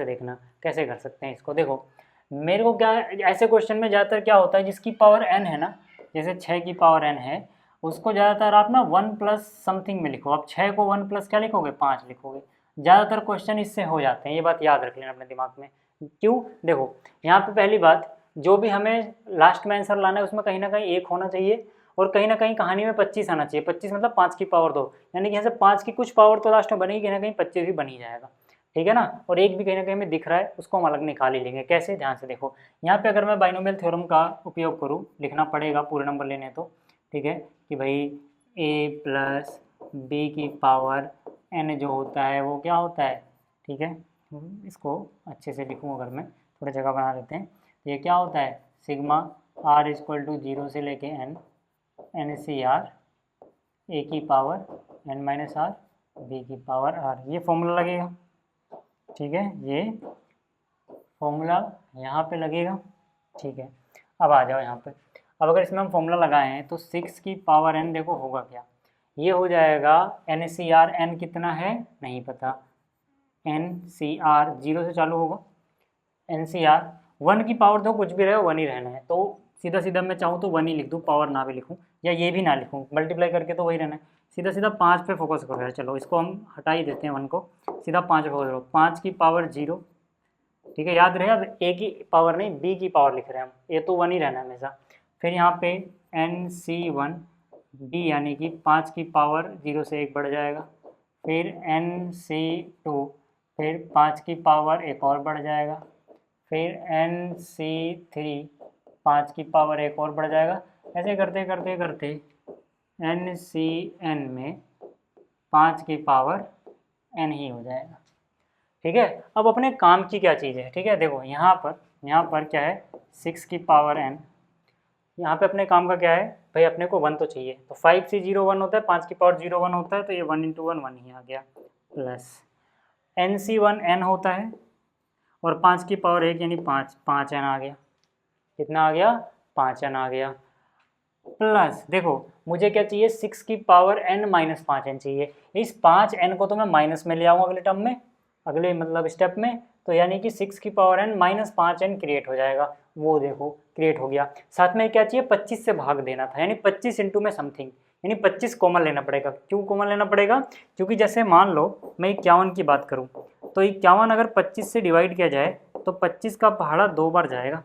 देखना कैसे कर सकते हैं इसको। देखो मेरे को क्या, ऐसे क्वेश्चन में ज़्यादातर क्या होता है, जिसकी पावर n है ना, जैसे 6 की पावर n है, उसको ज़्यादातर आप ना 1 प्लस समथिंग में लिखो। अब 6 को 1 प्लस क्या लिखोगे, 5 लिखोगे। ज़्यादातर क्वेश्चन इससे हो जाते हैं, ये बात याद रख लेना अपने दिमाग में। क्यों, देखो यहाँ पे पहली बात, जो भी हमें लास्ट में आंसर लाना है उसमें कहीं ना कहीं 1 होना चाहिए, और कहीं ना कहीं कहानी में 25 आना चाहिए। 25 मतलब 5 की पावर 2, यानी कि यहाँ से 5 की कुछ पावर तो लास्ट में बनेगी, कहीं ना कहीं 25 भी बन ही जाएगा, ठीक है ना। और एक भी कहीं ना कहीं में दिख रहा है, उसको हम अलग निकाल ही लेंगे। कैसे, ध्यान से देखो, यहाँ पे अगर मैं बाइनोमियल थ्योरम का उपयोग करूँ, लिखना पड़ेगा पूरे नंबर लेने तो, ठीक है, कि भाई a प्लस बी की पावर n जो होता है वो क्या होता है, ठीक है, इसको अच्छे से लिखूँ अगर मैं, थोड़ा जगह बना लेते हैं, तो ये क्या होता है, सिग्मा r इक्वल टू 0 से लेके n सी आर ए की power n minus R B की पावर r, ये फॉर्मूला लगेगा, ठीक है, ये फॉर्मूला यहाँ पे लगेगा, ठीक है। अब आ जाओ यहाँ पे, अब अगर इसमें हम फॉर्मूला लगाए हैं तो 6 की पावर n, देखो होगा क्या, ये हो जाएगा एन सी आर, n कितना है नहीं पता, एन सी आर 0 से चालू होगा, एन सी आर 1 की पावर 2 कुछ भी रहे 1 ही रहना है, तो सीधा सीधा मैं चाहूँ तो 1 ही लिख दूँ, पावर ना भी लिखूँ या ये भी ना लिखूँ, मल्टीप्लाई करके तो वही रहना है। सीधा सीधा 5 पे फोकस करो यार, चलो इसको हम हटा ही देते हैं 1 को, सीधा 5 पे फोकस करो, 5 की पावर 0, ठीक है, याद रहे, अब ए की पावर नहीं बी की पावर लिख रहे हैं हम, ए तो 1 ही रहना है हमेशा। फिर यहाँ पे एन सी 1 बी, यानी कि 5 की पावर 0 से 1 बढ़ जाएगा, फिर एन सी 2, फिर 5 की पावर 1 और बढ़ जाएगा, फिर एन सी 3 5 की पावर 1 और बढ़ जाएगा, ऐसे करते करते करते एन सी एन में 5 की पावर n ही हो जाएगा, ठीक है। अब अपने काम की क्या चीज़ है, ठीक है, देखो यहाँ पर क्या है 6 की पावर n, यहाँ पे अपने काम का क्या है भाई, अपने को 1 तो चाहिए, तो 5 से 0 1 होता है, 5 की पावर 0 1 होता है, तो ये 1 × 1 1 ही आ गया, प्लस एन सी 1 n होता है, और 5 की पावर 1 यानी 5 n आ गया, कितना आ गया 5 n आ गया, प्लस देखो मुझे क्या चाहिए 6 की पावर n माइनस 5n चाहिए, इस 5n को तो मैं माइनस में ले आऊँगा अगले टर्म में, अगले मतलब स्टेप में, तो यानी कि 6 की power n minus 5n create हो जाएगा, वो देखो क्रिएट हो गया। साथ में क्या चाहिए 25 से भाग देना था, यानी 25 इंटू में समथिंग, यानी 25 कॉमन लेना पड़ेगा। क्यों कॉमन लेना पड़ेगा, क्योंकि जैसे मान लो मैं 51 की बात करूँ, तो 51 अगर 25 से डिवाइड किया जाए तो 25 का पहाड़ा 2 बार जाएगा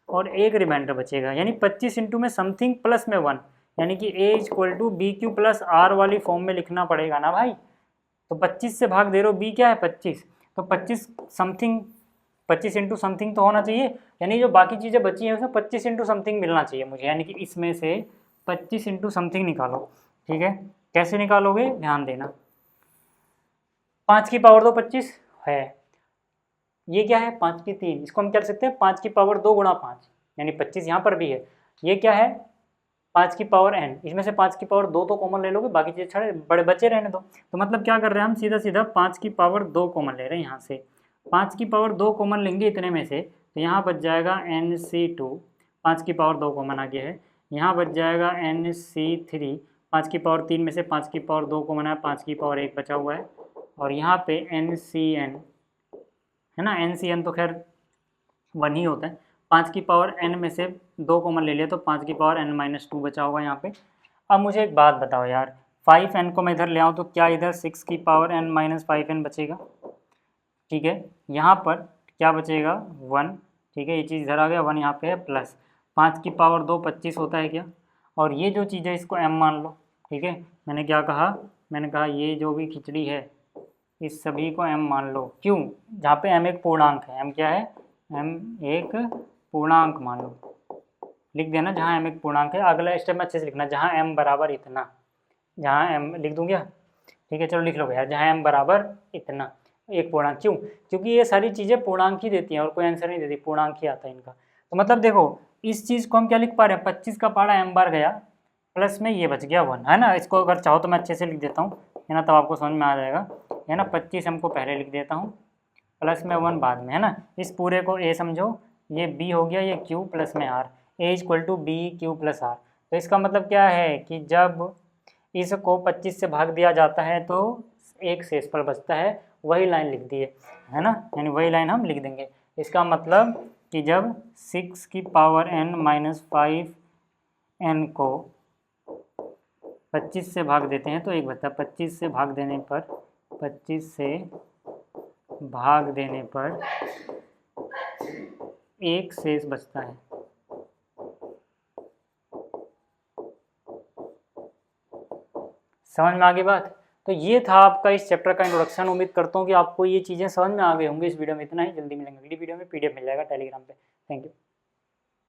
और एक रिमाइंडर बचेगा, यानी 25 इंटू में समथिंग प्लस में 1, यानी कि a equal to B Q plus R वाली फॉर्म में लिखना पड़ेगा ना भाई। तो 25 से भाग दे रहे हो, b क्या है 25, तो 25 समथिंग 25 इंटू समथिंग तो होना चाहिए, यानी जो बाकी चीज़ें बची हैं उसमें 25 इंटू समथिंग मिलना चाहिए मुझे, यानी कि इसमें से 25 इंटू समथिंग निकालो, ठीक है। कैसे निकालोगे ध्यान देना, 5 की पावर 2 25 है। ये क्या है 5 की 3, इसको हम क्या कर सकते हैं 5 की पावर 2 गुणा 5 यानी 25 यहाँ पर भी है। ये क्या है 5 की पावर n, इसमें से 5 की पावर 2 तो कॉमन ले लोगे, बाकी चीज़ छड़े बड़े बचे रहने दो। तो मतलब क्या कर रहे हैं हम सीधा सीधा 5 की पावर 2 कॉमन ले रहे हैं यहाँ से। 5 की पावर 2 कॉमन लेंगे इतने में से, तो यहाँ बच जाएगा NC2, 5 की पावर 2 कॉमन आ गया है। यहाँ बच जाएगा NC3, 5 की पावर 3 में से 5 की पावर 2 कॉमन है, 5 की पावर 1 बचा हुआ है। और यहाँ पे NCN है ना, NCN तो खैर 1 ही होता है। 5 की पावर n में से 2 कॉमन ले लिया तो 5 की पावर n-2 बचा होगा यहाँ पे। अब मुझे एक बात बताओ यार, 5n को मैं इधर ले आऊँ तो क्या इधर 6 की पावर n-5n बचेगा? ठीक है, यहाँ पर क्या बचेगा 1, ठीक है, ये चीज़ इधर आ गया, 1 यहाँ पे है, प्लस 5 की पावर 2 25 होता है क्या? और ये जो चीज़ है इसको m मान लो। ठीक है, मैंने क्या कहा, मैंने कहा ये जो भी खिचड़ी है इस सभी को m मान लो। क्यों? जहाँ पे m एक पूर्णांक है, m क्या है, m एक पूर्णांक मान लो, लिख देना जहाँ m एक पूर्णांक है। अगला स्टेप में अच्छे से लिखना, जहाँ m बराबर इतना, जहाँ m लिख दूँ क्या? ठीक है चलो लिख लो यार, जहाँ m बराबर इतना एक पूर्णांक। क्यों? क्योंकि ये सारी चीज़ें पूर्णांक ही देती हैं और कोई आंसर नहीं देती, पूर्णांक ही आता है इनका। तो मतलब देखो इस चीज़ को हम क्या लिख पा रहे हैं, 25 का पहाड़ा m बार गया, प्लस में ये बच गया 1, है ना। इसको अगर चाहो तो मैं अच्छे से लिख देता हूँ, है ना, तब आपको समझ में आ जाएगा, है ना। 25 m को पहले लिख देता हूँ, प्लस में 1 बाद में, है ना। इस पूरे को a समझो, ये b हो गया, ये q प्लस में r, a equal to B Q plus R. तो इसका मतलब क्या है कि जब इसको 25 से भाग दिया जाता है तो एक शेषफल बचता है, वही लाइन लिख दी है ना, यानी वही लाइन हम लिख देंगे। इसका मतलब कि जब 6 की पावर n-5n को 25 से भाग देते हैं तो एक बचता है, 25 से भाग देने पर 25 से भाग देने पर एक शेष बचता है। समझ में आ गई बात? तो ये था आपका इस चैप्टर का इंट्रोडक्शन। उम्मीद करता हूँ कि आपको ये चीज़ें समझ में आ गई होंगी। इस वीडियो में इतना ही, जल्दी मिलेंगे अगली वीडियो में, PDF मिल जाएगा टेलीग्राम पे। Thank you.